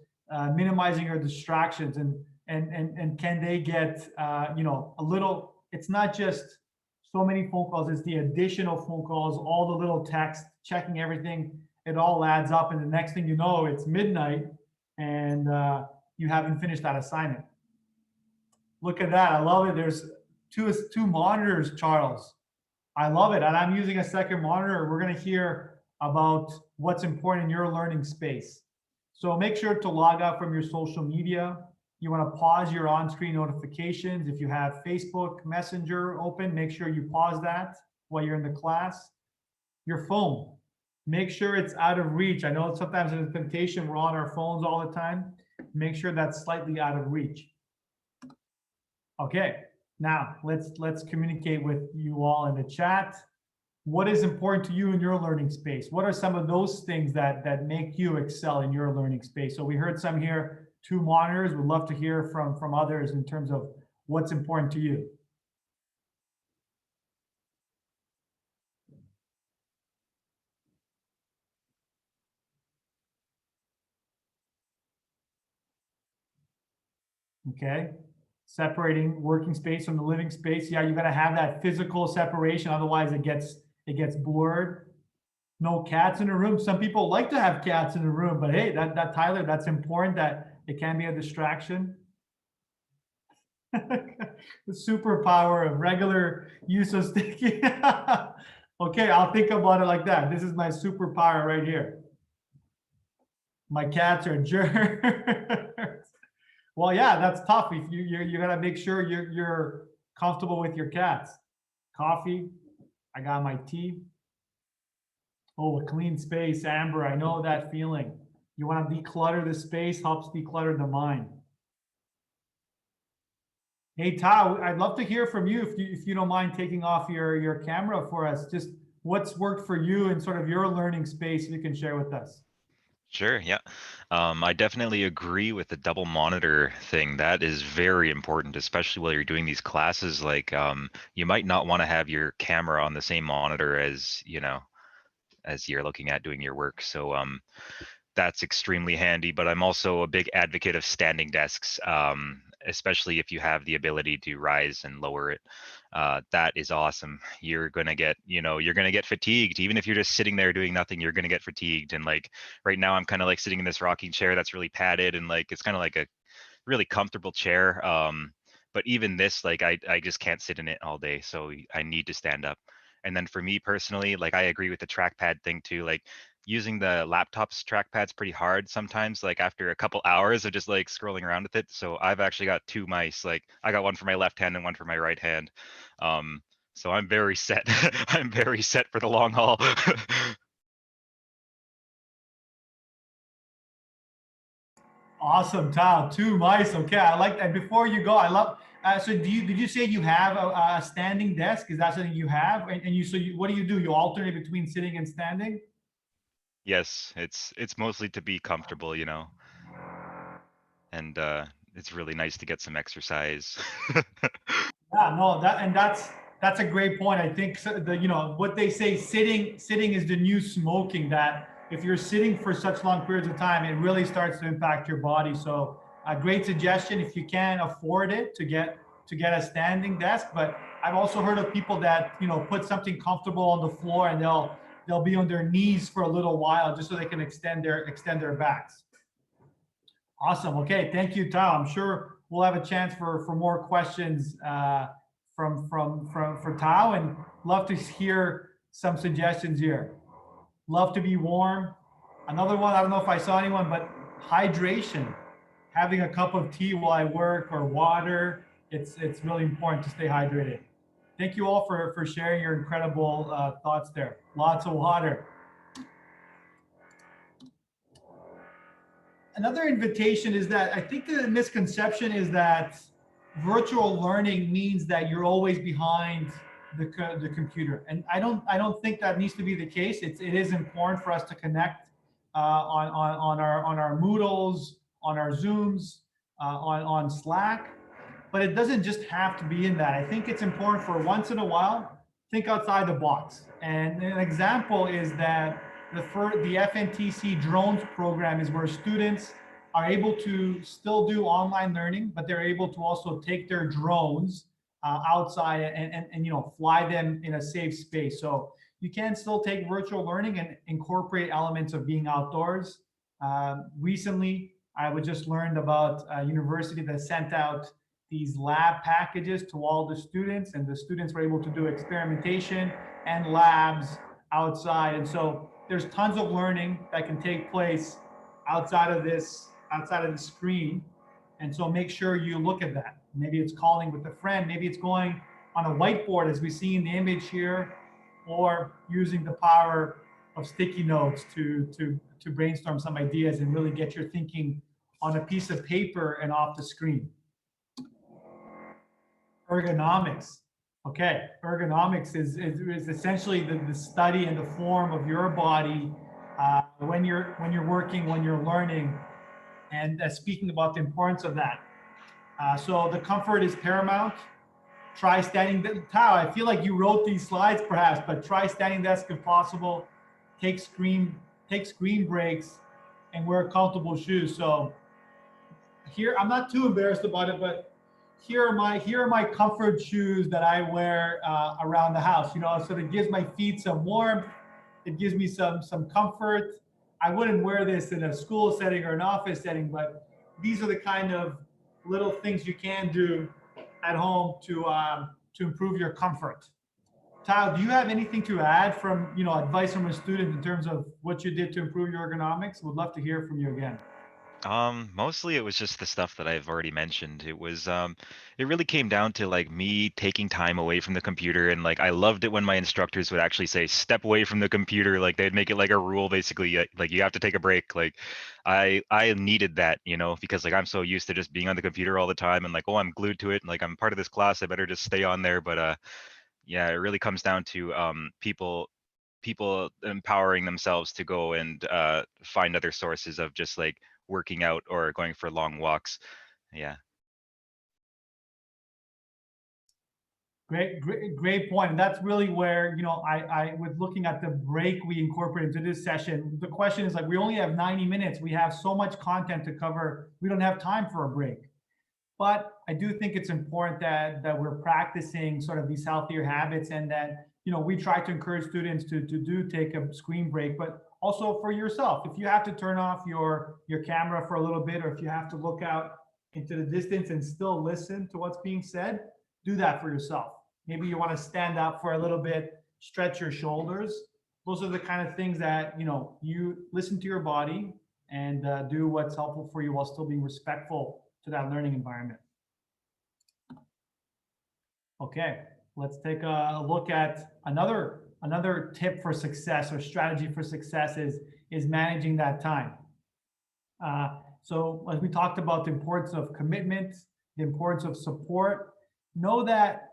minimizing your distractions and can they get, you know, a little, it's not just so many phone calls, it's the additional phone calls, all the little text, checking everything, it all adds up. And the next thing you know, it's midnight and you haven't finished that assignment. Look at that, I love it. There's two monitors, Charles. I love it. And I'm using a second monitor. We're going to hear about what's important in your learning space. So make sure to log out from your social media. You want to pause your on-screen notifications. If you have Facebook Messenger open, make sure you pause that while you're in the class. Your phone, make sure it's out of reach. I know sometimes there's a temptation, we're on our phones all the time. Make sure that's slightly out of reach. Okay, now let's communicate with you all in the chat. What is important to you in your learning space? What are some of those things that make you excel in your learning space? So we heard some here, 2 monitors. We'd love to hear from others in terms of what's important to you. Okay, separating working space from the living space. Yeah, you got to have that physical separation, otherwise it gets blurred. No cats in the room. Some people like to have cats in the room, but hey, that Tyler, that's important, that it can be a distraction. The superpower of regular use of sticky. Okay, I'll think about it like that. This is my superpower right here. My cats are jerks. Well, yeah, that's tough. If you gotta make sure you're comfortable with your cats. Coffee. I got my tea. Oh, a clean space, Amber. I know that feeling. You want to declutter the space, helps declutter the mind. Hey, Tao, I'd love to hear from you if you don't mind taking off your camera for us. Just what's worked for you in sort of your learning space you can share with us. Sure, yeah. I definitely agree with the double monitor thing. That is very important, especially while you're doing these classes. Like, you might not want to have your camera on the same monitor as, as you're looking at doing your work. So, that's extremely handy. But I'm also a big advocate of standing desks, especially if you have the ability to rise and lower it. That is awesome. You're gonna get fatigued. Even if you're just sitting there doing nothing, you're gonna get fatigued. And like right now, I'm kind of like sitting in this rocking chair that's really padded and like it's kind of like a really comfortable chair. But even this, like I just can't sit in it all day, so I need to stand up. And then for me personally, like I agree with the trackpad thing too. Like using the laptop's trackpad's pretty hard sometimes. Like after a couple hours of just like scrolling around with it. So I've actually got two mice. Like I got one for my left hand and one for my right hand. Um, so I'm very set. I'm very set for the long haul. Awesome, Tao. Two mice. Okay, I like that. Before you go, I love. So, did you say you have a standing desk? Is that something you have? And what do? You alternate between sitting and standing? Yes, it's mostly to be comfortable, and it's really nice to get some exercise. Yeah, no, that's a great point. I think what they say, sitting is the new smoking. That if you're sitting for such long periods of time, it really starts to impact your body. So a great suggestion if you can afford it to get a standing desk. But I've also heard of people that put something comfortable on the floor and they'll be on their knees for a little while just so they can extend their backs. Awesome. Okay. Thank you, Tom. I'm sure we'll have a chance for more questions from for Tao, and love to hear some suggestions here. Love to be warm. Another one. I don't know if I saw anyone, but hydration. Having a cup of tea while I work or water. It's really important to stay hydrated. Thank you all for sharing your incredible thoughts there. Lots of water. Another invitation is that I think the misconception is that virtual learning means that you're always behind the computer, and I don't think that needs to be the case. It is important for us to connect on our Moodles, on our Zooms, on Slack, but it doesn't just have to be in that. I think it's important for once in a while think outside the box. And an example is that the FNTC drones program is where students are able to still do online learning, but they're able to also take their drones outside and fly them in a safe space. So you can still take virtual learning and incorporate elements of being outdoors. Recently, I was just learned about a university that sent out these lab packages to all the students, and the students were able to do experimentation and labs outside. And so there's tons of learning that can take place outside of the screen. And so make sure you look at that. Maybe it's calling with a friend, maybe it's going on a whiteboard as we see in the image here, or using the power of sticky notes to brainstorm some ideas and really get your thinking on a piece of paper and off the screen. Ergonomics. Okay, ergonomics is essentially the study and the form of your body when you're working, when you're learning, and speaking about the importance of that. So the comfort is paramount. Try standing. Tao, I feel like you wrote these slides perhaps, but try standing desk if possible. Take screen breaks, and wear comfortable shoes. So here, I'm not too embarrassed about it, but here are my comfort shoes that I wear around the house. So it gives my feet some warmth. It gives me some comfort. I wouldn't wear this in a school setting or an office setting, but these are the kind of little things you can do at home to improve your comfort. Tao, do you have anything to add from advice from a student in terms of what you did to improve your ergonomics? Would love to hear from you again. Mostly it was just the stuff that I've already mentioned. It really came down to like me taking time away from the computer, and like I loved it when my instructors would actually say, step away from the computer. Like they'd make it like a rule, basically, like you have to take a break. Like I needed that, because like I'm so used to just being on the computer all the time, and like, oh, I'm glued to it. Like I'm part of this class, I better just stay on there. But yeah, it really comes down to people people empowering themselves to go and find other sources of just like working out or going for long walks. Yeah. Great point. And that's really where, I was looking at the break we incorporated into this session. The question is like, we only have 90 minutes. We have so much content to cover. We don't have time for a break. But I do think it's important that we're practicing sort of these healthier habits, and that, we try to encourage students to do take a screen break, but also for yourself. If you have to turn off your camera for a little bit, or if you have to look out into the distance and still listen to what's being said, do that for yourself. Maybe you want to stand up for a little bit, stretch your shoulders. Those are the kind of things that, you listen to your body and do what's helpful for you while still being respectful to that learning environment. Okay, let's take a look at another tip for success, or strategy for success, is managing that time. So as we talked about the importance of commitment, the importance of support, know that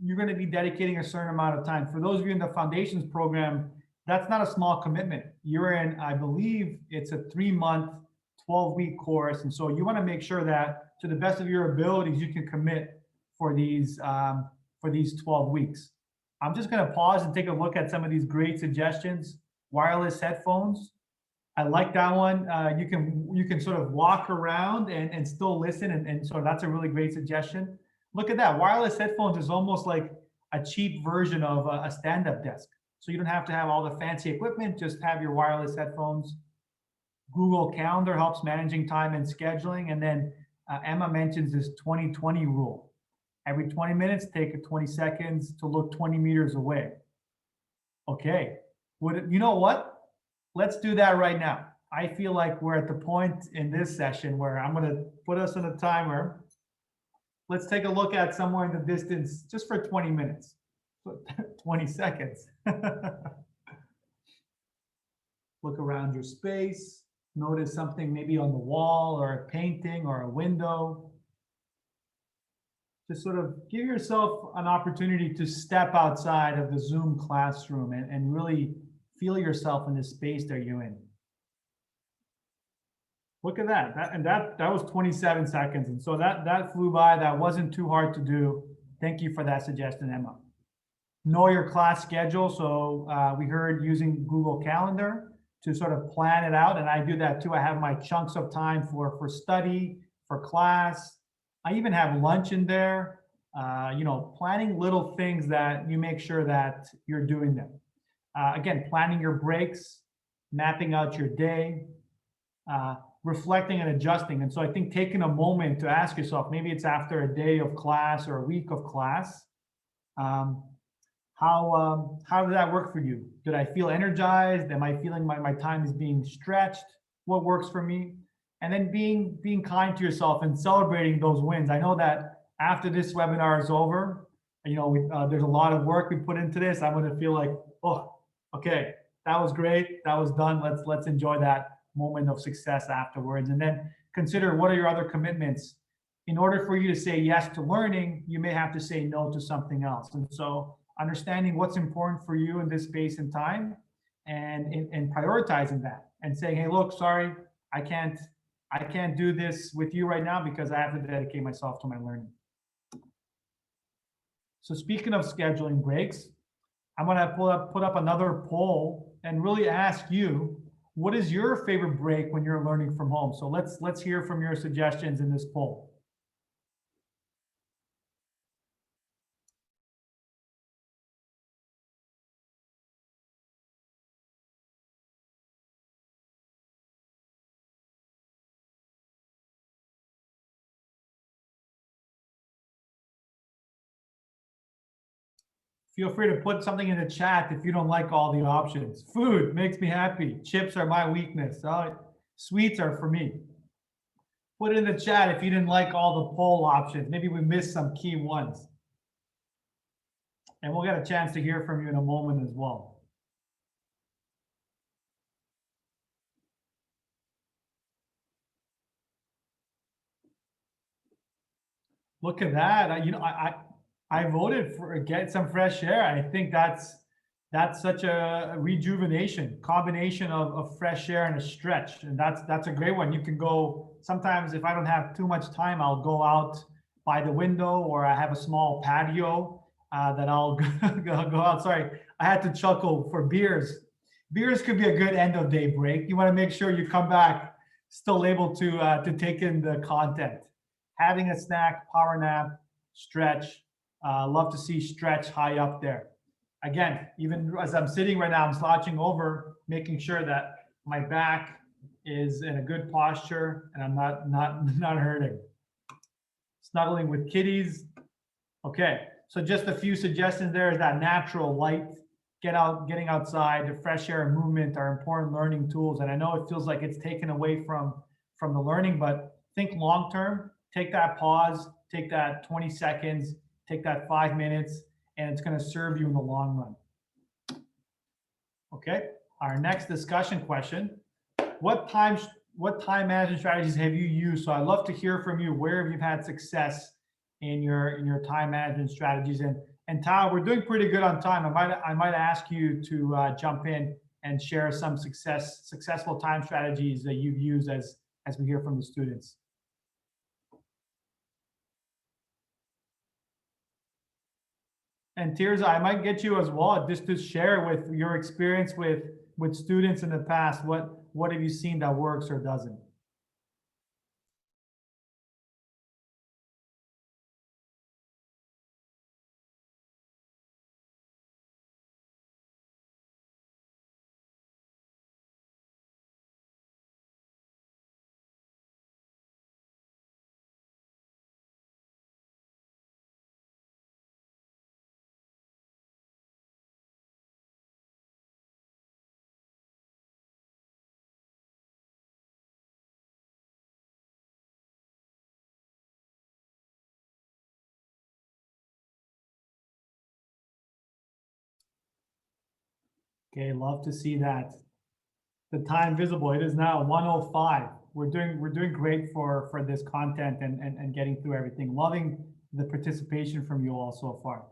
you're going to be dedicating a certain amount of time. For those of you in the foundations program, that's not a small commitment. You're in, I believe it's a 3-month, 12-week course. And so you want to make sure that to the best of your abilities, you can commit for these 12 weeks. I'm just going to pause and take a look at some of these great suggestions. Wireless headphones. I like that one. You can sort of walk around and still listen. And so that's a really great suggestion. Look at that. Wireless headphones is almost like a cheap version of a stand-up desk. So you don't have to have all the fancy equipment, just have your wireless headphones. Google Calendar helps managing time and scheduling. And then Emma mentions this 20-20 rule. Every 20 minutes, take 20 seconds to look 20 meters away. Okay, you know what? Let's do that right now. I feel like we're at the point in this session where I'm going to put us on a timer. Let's take a look at somewhere in the distance just for 20 minutes, 20 seconds. Look around your space, notice something maybe on the wall or a painting or a window. Just sort of give yourself an opportunity to step outside of the Zoom classroom and really feel yourself in the space that you're in. Look at that. That was 27 seconds. And so that flew by. That wasn't too hard to do. Thank you for that suggestion, Emma. Know your class schedule. So we heard using Google Calendar to sort of plan it out. And I do that too. I have my chunks of time for study, for class. I even have lunch in there. Planning little things that you make sure that you're doing them. Again, planning your breaks, mapping out your day, reflecting and adjusting. And so I think taking a moment to ask yourself, maybe it's after a day of class or a week of class, how did that work for you? Did I feel energized? Am I feeling my time is being stretched? What works for me? And then being kind to yourself and celebrating those wins. I know that after this webinar is over, there's a lot of work we put into this. I'm going to feel like, oh, okay, that was great. That was done. Let's enjoy that moment of success afterwards. And then consider, what are your other commitments? In order for you to say yes to learning, you may have to say no to something else. And so understanding what's important for you in this space and time, and prioritizing that and saying, hey, look, sorry, I can't do this with you right now because I have to dedicate myself to my learning. So speaking of scheduling breaks, I'm going to put up another poll and really ask you, what is your favorite break when you're learning from home? So let's hear from your suggestions in this poll. Feel free to put something in the chat if you don't like all the options. Food makes me happy. Chips are my weakness. Sweets are for me. Put it in the chat if you didn't like all the poll options. Maybe we missed some key ones. And we'll get a chance to hear from you in a moment as well. Look at that. I voted for get some fresh air. I think that's That's such a rejuvenation, combination of fresh air and a stretch. And that's a great one. You can go, sometimes if I don't have too much time, I'll go out by the window, or I have a small patio that I'll go out. Sorry, I had to chuckle for beers. Beers could be a good end of day break. You want to make sure you come back still able to take in the content. Having a snack, power nap, stretch. Love to see stretch high up there. Again, even as I'm sitting right now, I'm slouching over, making sure that my back is in a good posture and I'm not hurting. Snuggling with kitties. Okay, so just a few suggestions there is that natural light, getting outside, the fresh air and movement are important learning tools. And I know it feels like it's taken away from the learning, but think long term, take that pause, take that 20 seconds, take that 5 minutes, and it's going to serve you in the long run. Okay, our next discussion question. What time management strategies have you used? So I'd love to hear from you. Where have you had success in your time management strategies? And Tao, we're doing pretty good on time. I might ask you to jump in and share some successful time strategies that you've used as we hear from the students. And Tirza, I might get you as well, just to share with your experience with students in the past. What have you seen that works or doesn't? Okay, love to see that. The time visible, it is now 1:05. We're doing great for this content and getting through everything. Loving the participation from you all so far.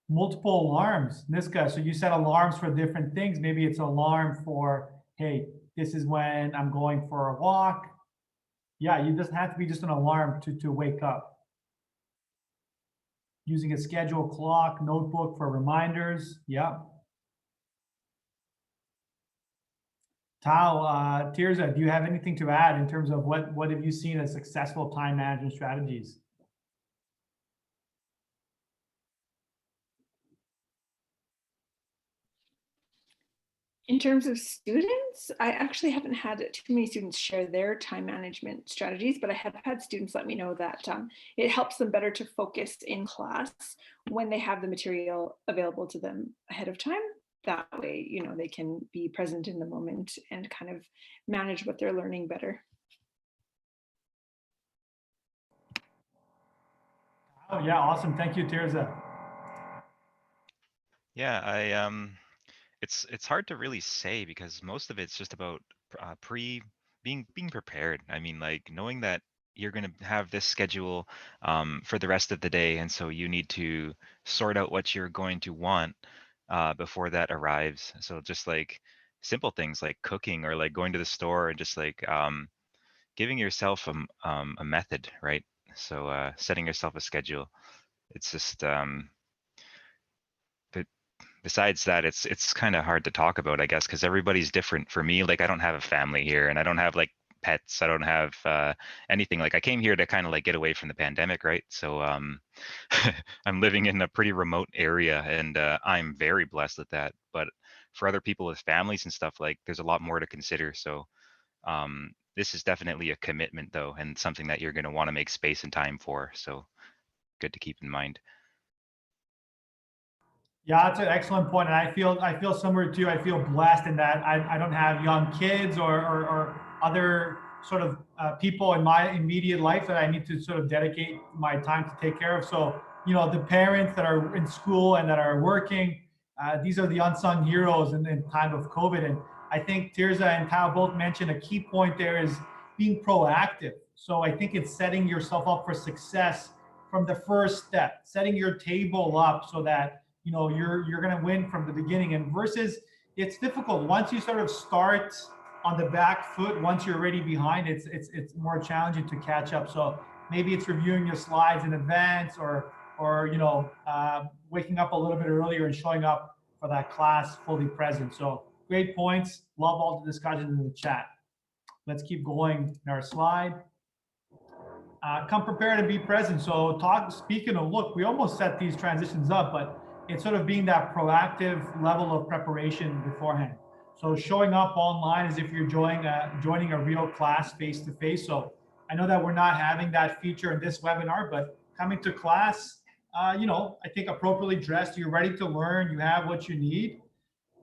Multiple alarms, Niska. So you set alarms for different things. Maybe it's an alarm for, hey, this is when I'm going for a walk. Yeah, you doesn't have to be just an alarm to wake up. Using a schedule clock, notebook for reminders. Yeah. Tao, Tirza, do you have anything to add in terms of what have you seen as successful time management strategies? In terms of students, I actually haven't had too many students share their time management strategies, but I have had students let me know that it helps them better to focus in class when they have the material available to them ahead of time. That way, you know, they can be present in the moment and kind of manage what they're learning better. Oh yeah, awesome. Thank you, Tirza. Yeah, it's hard to really say because most of it's just about being prepared. I mean, like knowing that you're going to have this schedule for the rest of the day, and so you need to sort out what you're going to want before that arrives. So just like simple things like cooking or like going to the store and just like giving yourself a method, right? So setting yourself a schedule. It's just but besides that, it's kind of hard to talk about, I guess, because everybody's different. For me, like I don't have a family here, and I don't have like pets. I don't have anything. Like I came here to kind of like get away from the pandemic, right? So I'm living in a pretty remote area, and I'm very blessed with that. But for other people with families and stuff, like there's a lot more to consider. So this is definitely a commitment, though, and something that you're going to want to make space and time for. So good to keep in mind. Yeah, that's an excellent point, and I feel similar to you. I feel blessed in that I don't have young kids or other sort of people in my immediate life that I need to sort of dedicate my time to take care of. So you know, the parents that are in school and that are working, these are the unsung heroes in time of COVID. And I think Tirza and Tao both mentioned a key point there is being proactive. So I think it's setting yourself up for success from the first step, setting your table up so that you're going to win from the beginning. And versus, it's difficult once you sort of start on the back foot. Once you're already behind, it's more challenging to catch up. So maybe it's reviewing your slides in advance, or waking up a little bit earlier and showing up for that class fully present. So great points. Love all the discussions in the chat. Let's keep going in our slide. Come prepared to be present. So speaking of, look, we almost set these transitions up, but it's sort of being that proactive level of preparation beforehand. So showing up online as if you're joining a real class face to face. So I know that we're not having that feature in this webinar, but coming to class, I think appropriately dressed, you're ready to learn, you have what you need.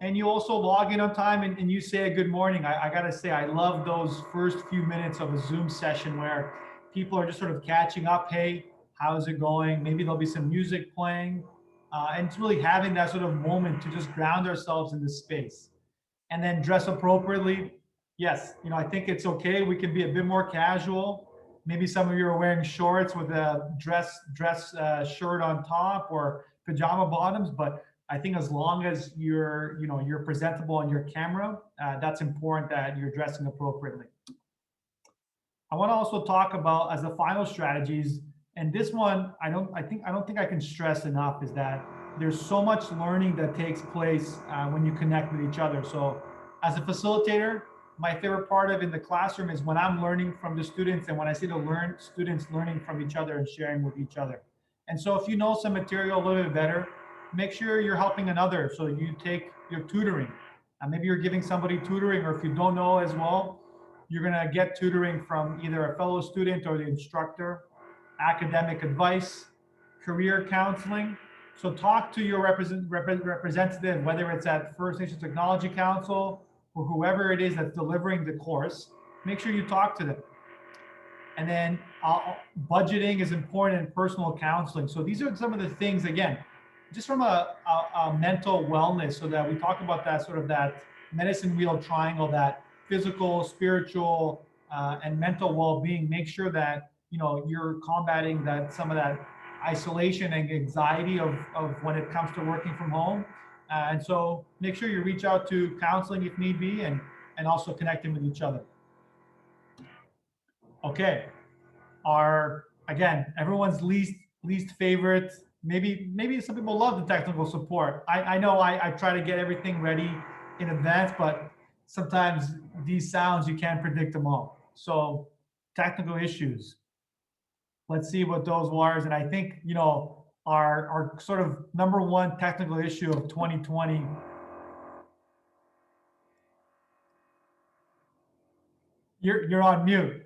And you also log in on time and you say a good morning. I gotta say, I love those first few minutes of a Zoom session where people are just sort of catching up. Hey, how's it going? Maybe there'll be some music playing. And it's really having that sort of moment to just ground ourselves in this space. And then dress appropriately. Yes, I think it's okay. We can be a bit more casual. Maybe some of you are wearing shorts with a dress shirt on top, or pajama bottoms, but I think as long as you're presentable on your camera, that's important that you're dressing appropriately. I want to also talk about, as the final strategies, and this one I don't think I can stress enough, is that there's so much learning that takes place when you connect with each other. So as a facilitator, my favorite part of in the classroom is when I'm learning from the students, and when I see the students learning from each other and sharing with each other. And so if you know some material a little bit better, make sure you're helping another. So you take your tutoring, and maybe you're giving somebody tutoring, or if you don't know as well, you're gonna get tutoring from either a fellow student or the instructor, academic advice, career counseling. So talk to your representative, whether it's at First Nations Technology Council or whoever it is that's delivering the course. Make sure you talk to them. And then budgeting is important, and personal counseling. So these are some of the things, again, just from a mental wellness, so that we talk about that sort of that medicine wheel triangle, that physical, spiritual, and mental well-being. Make sure that you're combating some of that isolation and anxiety of when it comes to working from home. And so make sure you reach out to counseling if need be, and also connecting with each other. Okay, again, everyone's least favorite. Maybe some people love the technical support. I know I try to get everything ready in advance, but sometimes these sounds, you can't predict them all. So technical issues. Let's see what those were. And I think, our sort of number one technical issue of 2020. You're on mute.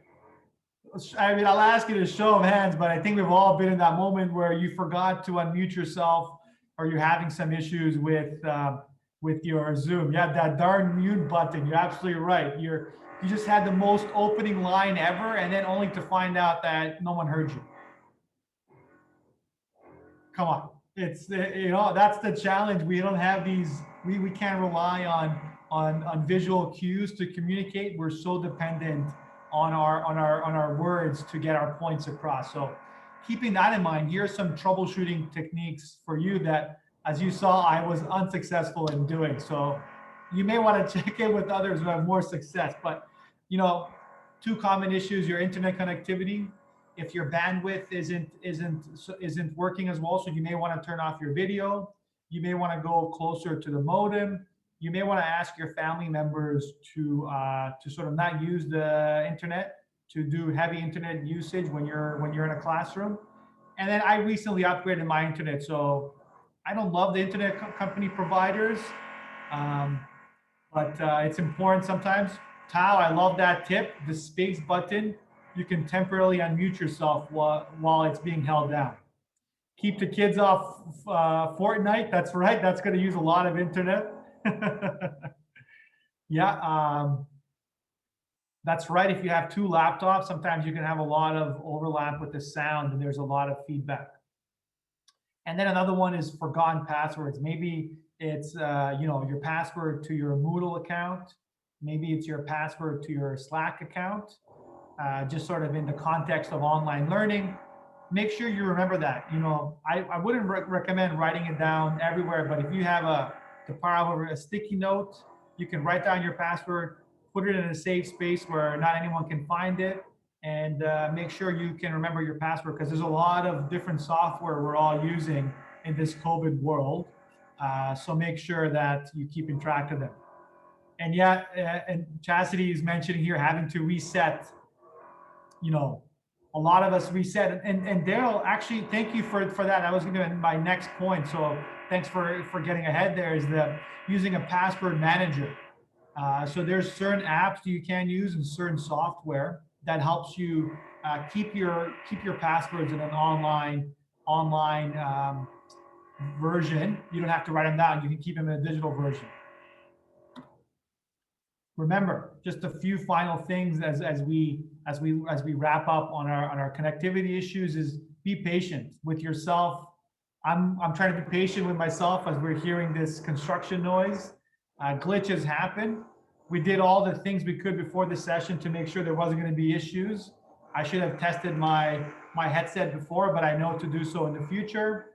I mean, I'll ask you to show of hands, but I think we've all been in that moment where you forgot to unmute yourself, or you're having some issues with your Zoom. You have that darn mute button. You're absolutely right. You just had the most opening line ever, and then only to find out that no one heard you. Come on, it's that's the challenge. We don't have these. We can't rely on visual cues to communicate. We're so dependent on our words to get our points across. So keeping that in mind, here's some troubleshooting techniques for you that, as you saw, I was unsuccessful in doing. So you may want to check in with others who have more success. But two common issues: your internet connectivity. If your bandwidth isn't working as well, so you may want to turn off your video. You may want to go closer to the modem. You may want to ask your family members to sort of not use the internet, to do heavy internet usage when you're in a classroom. And then I recently upgraded my internet, so I don't love the internet company providers, but it's important sometimes. Tao, I love that tip. The space button, you can temporarily unmute yourself while it's being held down. Keep the kids off Fortnite. That's right. That's going to use a lot of internet. Yeah, that's right. If you have two laptops, sometimes you can have a lot of overlap with the sound, and there's a lot of feedback. And then another one is forgotten passwords. Maybe it's your password to your Moodle account. Maybe it's your password to your Slack account. Just sort of in the context of online learning. make sure you remember that. You know, I wouldn't recommend writing it down everywhere, but if you have the power of a sticky note, you can write down your password, put it in a safe space where not anyone can find it, and make sure you can remember your password, because there's a lot of different software we're all using in this COVID world. So make sure that you're keeping track of them. And yeah, and Chastity is mentioning here having to reset. You know, a lot of us reset. And Daryl, actually, thank you for that. I was going to my next point. So thanks for getting ahead there. Is the using a password manager. So there's certain apps you can use and certain software that helps you keep your passwords in an online version. You don't have to write them down. You can keep them in a digital version. Remember, just a few final things as we wrap up on our connectivity issues is be patient with yourself. I'm trying to be patient with myself as we're hearing this construction noise. Glitches happen. We did all the things we could before the session to make sure there wasn't going to be issues. I should have tested my headset before, but I know to do so in the future.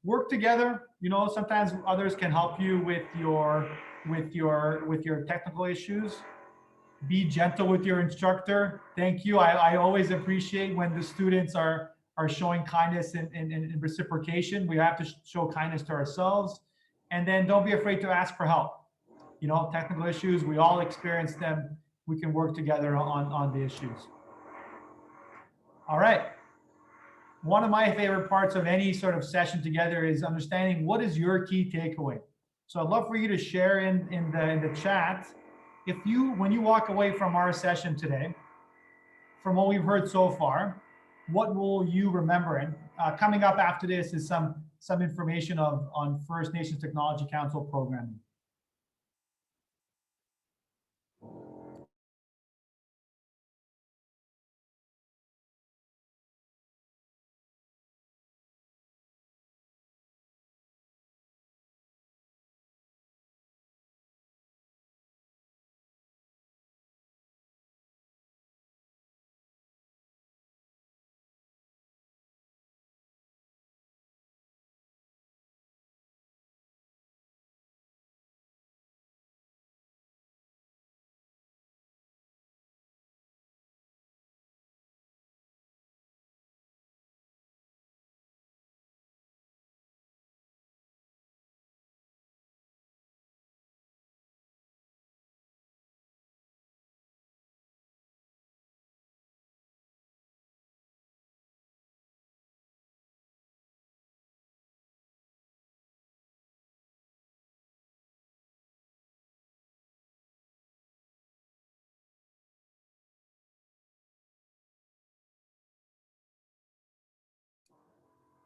Work together. You know, sometimes others can help you with your technical issues. Be gentle with your instructor. Thank you. I always appreciate when the students are showing kindness and reciprocation. We have to show kindness to ourselves. And then don't be afraid to ask for help. You know, technical issues, we all experience them. We can work together on the issues. All right. One of my favorite parts of any sort of session together is understanding what is your key takeaway. So I'd love for you to share in the chat, if you, when you walk away from our session today, from what we've heard so far, what will you remember? And coming up after this is some information on First Nations Technology Council programming.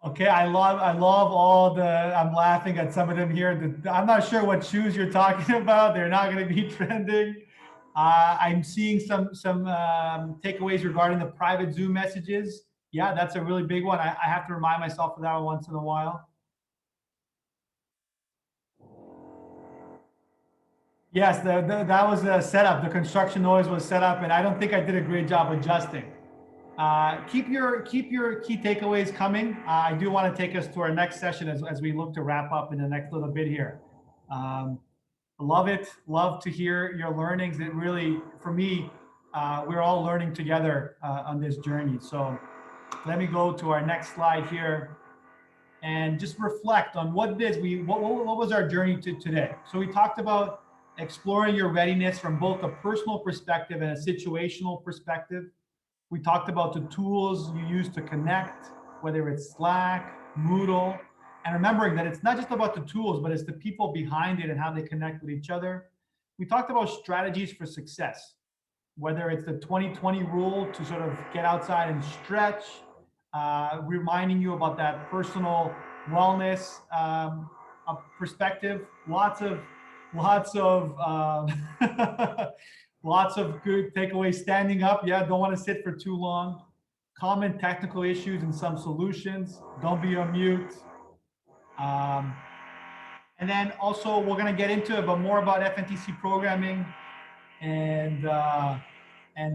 Okay, I love all the, I'm laughing at some of them here. I'm not sure what shoes you're talking about. They're not going to be trending. I'm seeing some takeaways regarding the private Zoom messages. Yeah, that's a really big one. I have to remind myself of that one once in a while. Yes, that was the setup. The construction noise was set up, and I don't think I did a great job adjusting. Keep your key takeaways coming. I do want to take us to our next session as we look to wrap up in the next little bit here. Love it. Love to hear your learnings. It really, for me, we're all learning together on this journey. So let me go to our next slide here and just reflect on what it is what was our journey to today. So we talked about exploring your readiness from both a personal perspective and a situational perspective. We talked about the tools you use to connect, whether it's Slack, Moodle, and remembering that it's not just about the tools, but it's the people behind it and how they connect with each other. We talked about strategies for success, whether it's the 2020 rule to sort of get outside and stretch, reminding you about that personal wellness perspective. Lots of lots of good takeaways. Standing up, yeah, don't want to sit for too long. Common technical issues and some solutions. Don't be on mute. And then also we're going to get into it, but more about FNTC programming and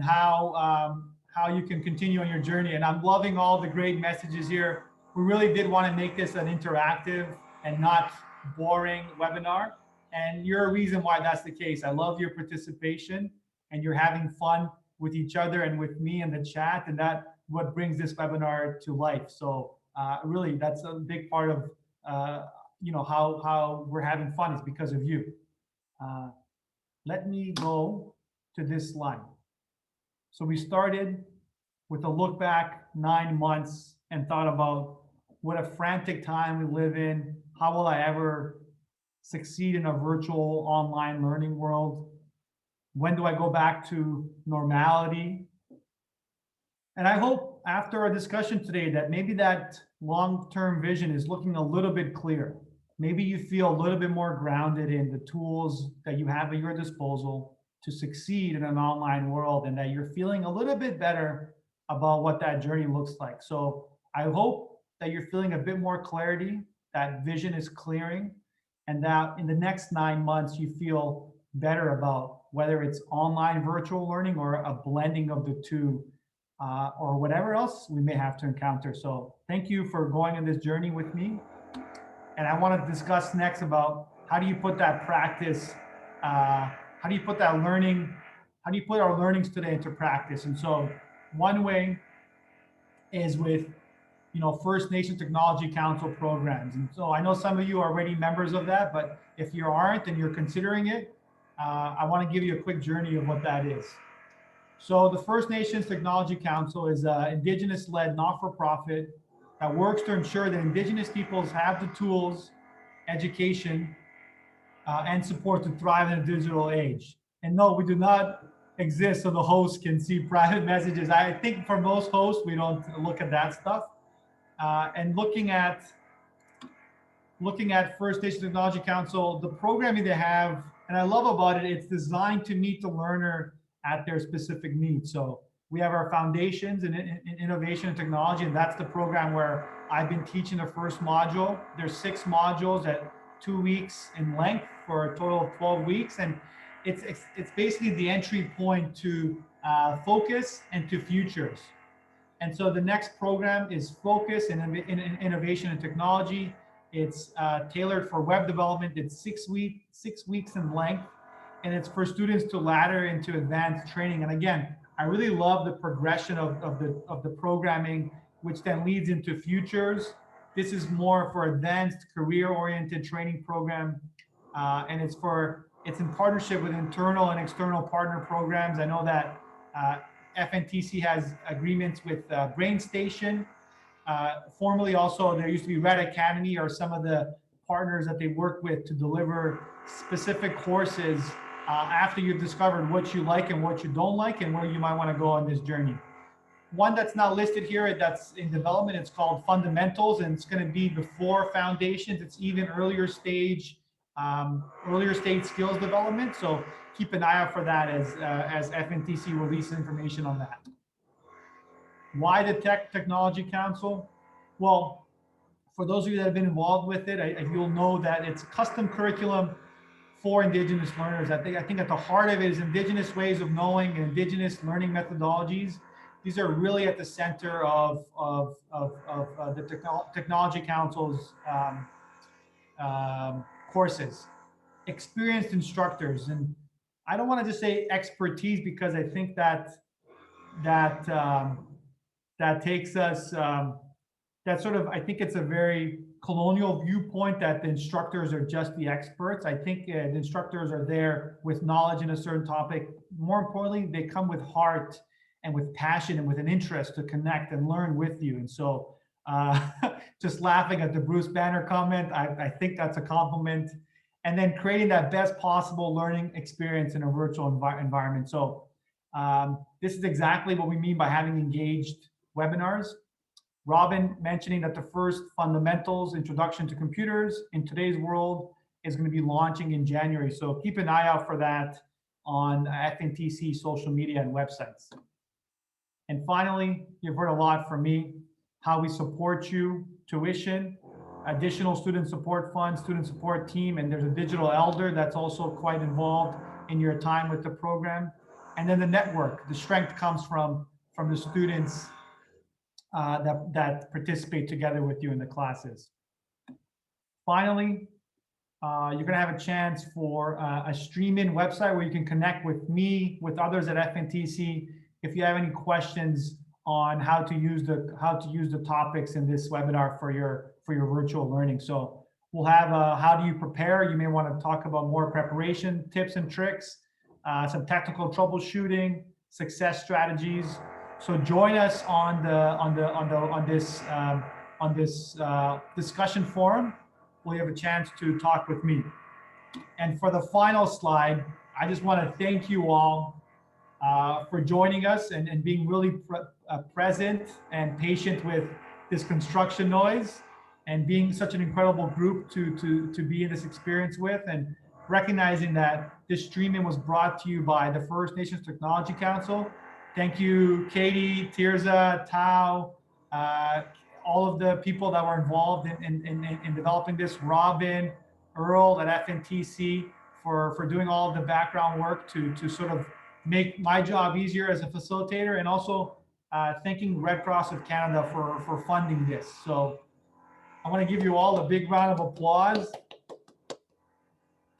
how how you can continue on your journey. And I'm loving all the great messages here. We really did want to make this an interactive and not boring webinar. And you're a reason why that's the case. I love your participation and you're having fun with each other and with me in the chat. And that's what brings this webinar to life. So really, that's a big part of how we're having fun is because of you. Let me go to this slide. So we started with a look back 9 months and thought about what a frantic time we live in. How will I ever succeed in a virtual online learning world? When do I go back to normality? And I hope after our discussion today that maybe that long-term vision is looking a little bit clearer. Maybe you feel a little bit more grounded in the tools that you have at your disposal to succeed in an online world, and that you're feeling a little bit better about what that journey looks like. So I hope that you're feeling a bit more clarity, that vision is clearing, and that in the next 9 months, you feel better about whether it's online virtual learning or a blending of the two, or whatever else we may have to encounter. So thank you for going on this journey with me. And I want to discuss next about how do you put that practice, how do you put that learning, how do you put our learnings today into practice? And so one way is with, First Nation Technology Council programs. And so I know some of you are already members of that, but if you aren't and you're considering it, I want to give you a quick journey of what that is. So the First Nations Technology Council is an Indigenous-led not-for-profit that works to ensure that Indigenous peoples have the tools, education, and support to thrive in a digital age. And no, we do not exist so the host can see private messages. I think for most hosts, we don't look at that stuff. And looking at First Nation Technology Council, the programming they have, and I love about it, it's designed to meet the learner at their specific needs. So we have our foundations in innovation and technology, and that's the program where I've been teaching the first module. There's 6 modules at 2 weeks in length for a total of 12 weeks. And it's basically the entry point to focus and to futures. And so the next program is focus in innovation and technology. It's tailored for web development. It's 6 weeks in length, and it's for students to ladder into advanced training. And again, I really love the progression of the programming, which then leads into futures. This is more for advanced career-oriented training program, and it's in partnership with internal and external partner programs. I know that FNTC has agreements with BrainStation. Formerly also, there used to be Red Academy, or some of the partners that they work with to deliver specific courses after you've discovered what you like and what you don't like and where you might want to go on this journey. One that's not listed here, that's in development, it's called Fundamentals, and it's going to be before Foundations. It's even earlier stage skills development. So keep an eye out for that as FNTC releases information on that. Why the Technology Council? Well, for those of you that have been involved with it, you'll know that it's custom curriculum for Indigenous learners. I think at the heart of it is Indigenous ways of knowing and Indigenous learning methodologies. These are really at the center of the Technology Council's courses. Experienced instructors, and I don't want to just say expertise, because I think that takes us I think it's a very colonial viewpoint that the instructors are just the experts. I think the instructors are there with knowledge in a certain topic. More importantly, they come with heart and with passion and with an interest to connect and learn with you. And so just laughing at the Bruce Banner comment, I think that's a compliment. And then creating that best possible learning experience in a virtual environment. So this is exactly what we mean by having engaged webinars. Robin mentioning that the first Fundamentals Introduction to Computers in Today's World is going to be launching in January. So keep an eye out for that on FNTC social media and websites. And finally, you've heard a lot from me, how we support you, tuition, additional student support fund, student support team, and there's a digital elder that's also quite involved in your time with the program. And then the network, the strength comes from from the students that participate together with you in the classes. Finally, you're going to have a chance for a stream-in website where you can connect with me, with others at FNTC, if you have any questions on how to use the topics in this webinar for your virtual learning. So we'll have how do you prepare? You may want to talk about more preparation tips and tricks, some technical troubleshooting, success strategies. So join us on this discussion forum. Where you have a chance to talk with me. And for the final slide, I just want to thank you all for joining us and being really present and patient with this construction noise and being such an incredible group to be in this experience with, and recognizing that this streaming was brought to you by the First Nations Technology Council. Thank you, Katie, Tirza, Tao, all of the people that were involved in developing this, Robin, Earl at FNTC for doing all of the background work to sort of make my job easier as a facilitator, and also thanking Red Cross of Canada for funding this. So I want to give you all a big round of applause.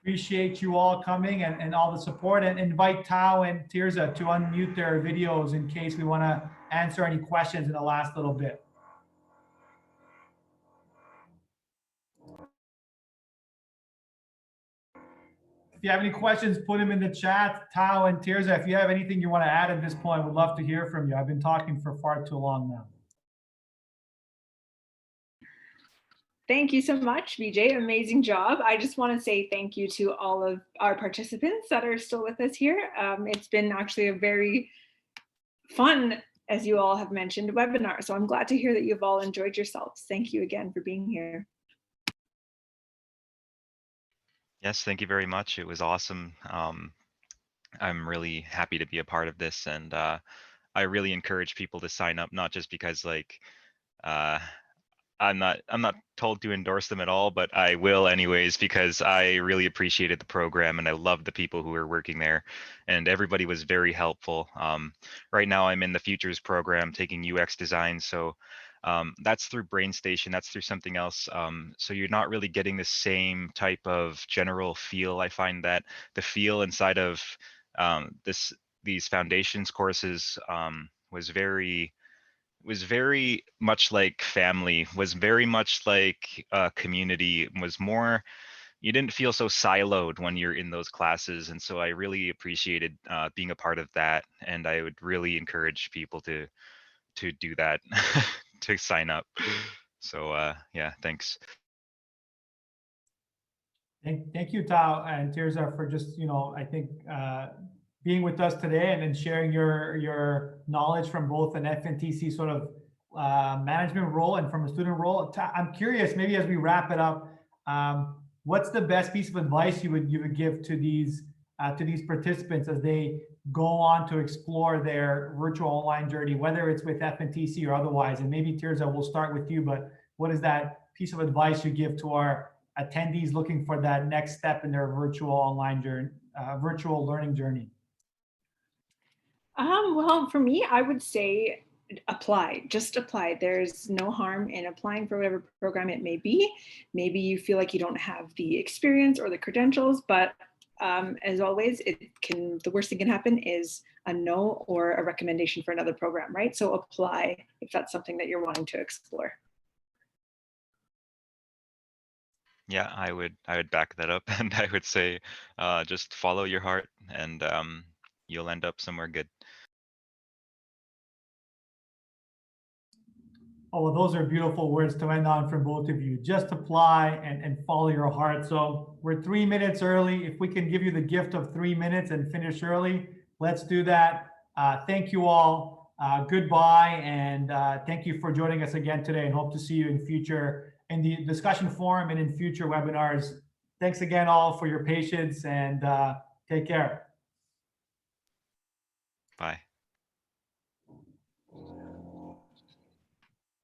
Appreciate you all coming and all the support, and invite Tao and Tirza to unmute their videos in case we want to answer any questions in the last little bit. If you have any questions, put them in the chat. Tao and Tirza, if you have anything you want to add at this point, we'd love to hear from you. I've been talking for far too long now. Thank you so much, Vijay. Amazing job. I just want to say thank you to all of our participants that are still with us here. It's been actually a very fun, as you all have mentioned, webinar. So I'm glad to hear that you've all enjoyed yourselves. Thank you again for being here. Yes, thank you very much. It was awesome. I'm really happy to be a part of this, and I really encourage people to sign up, not just because like I'm not told to endorse them at all, but I will anyways, because I really appreciated the program and I love the people who were working there, and everybody was very helpful. Right now I'm in the Futures program taking UX design, so that's through BrainStation, that's through something else. So you're not really getting the same type of general feel. I find that the feel inside of these foundations courses was very much like family, was very much like community, was more, you didn't feel so siloed when you're in those classes. And so I really appreciated being a part of that. And I would really encourage people to do that, to sign up. So yeah, thanks. Thank you, Tao and Tirza, for just, I think being with us today and sharing your knowledge from both an FNTC sort of management role and from a student role. I'm curious, maybe as we wrap it up, what's the best piece of advice you would give to these participants as they go on to explore their virtual online journey, whether it's with FNTC or otherwise? And maybe Tirza, we'll start with you, but what is that piece of advice you give to our attendees looking for that next step in their virtual online journey, virtual learning journey? Well, for me, I would say apply, just apply. There's no harm in applying for whatever program it may be. Maybe you feel like you don't have the experience or the credentials, but as always, the worst thing can happen is a no or a recommendation for another program, right? So apply if that's something that you're wanting to explore. Yeah, I would back that up, and I would say just follow your heart, and you'll end up somewhere good. Oh, well, those are beautiful words to end on from both of you. Just apply and follow your heart. So we're 3 minutes early. If we can give you the gift of 3 minutes and finish early, let's do that. Thank you all. Goodbye, and thank you for joining us again today, and hope to see you in the discussion forum and in future webinars. Thanks again all for your patience, and take care. Bye.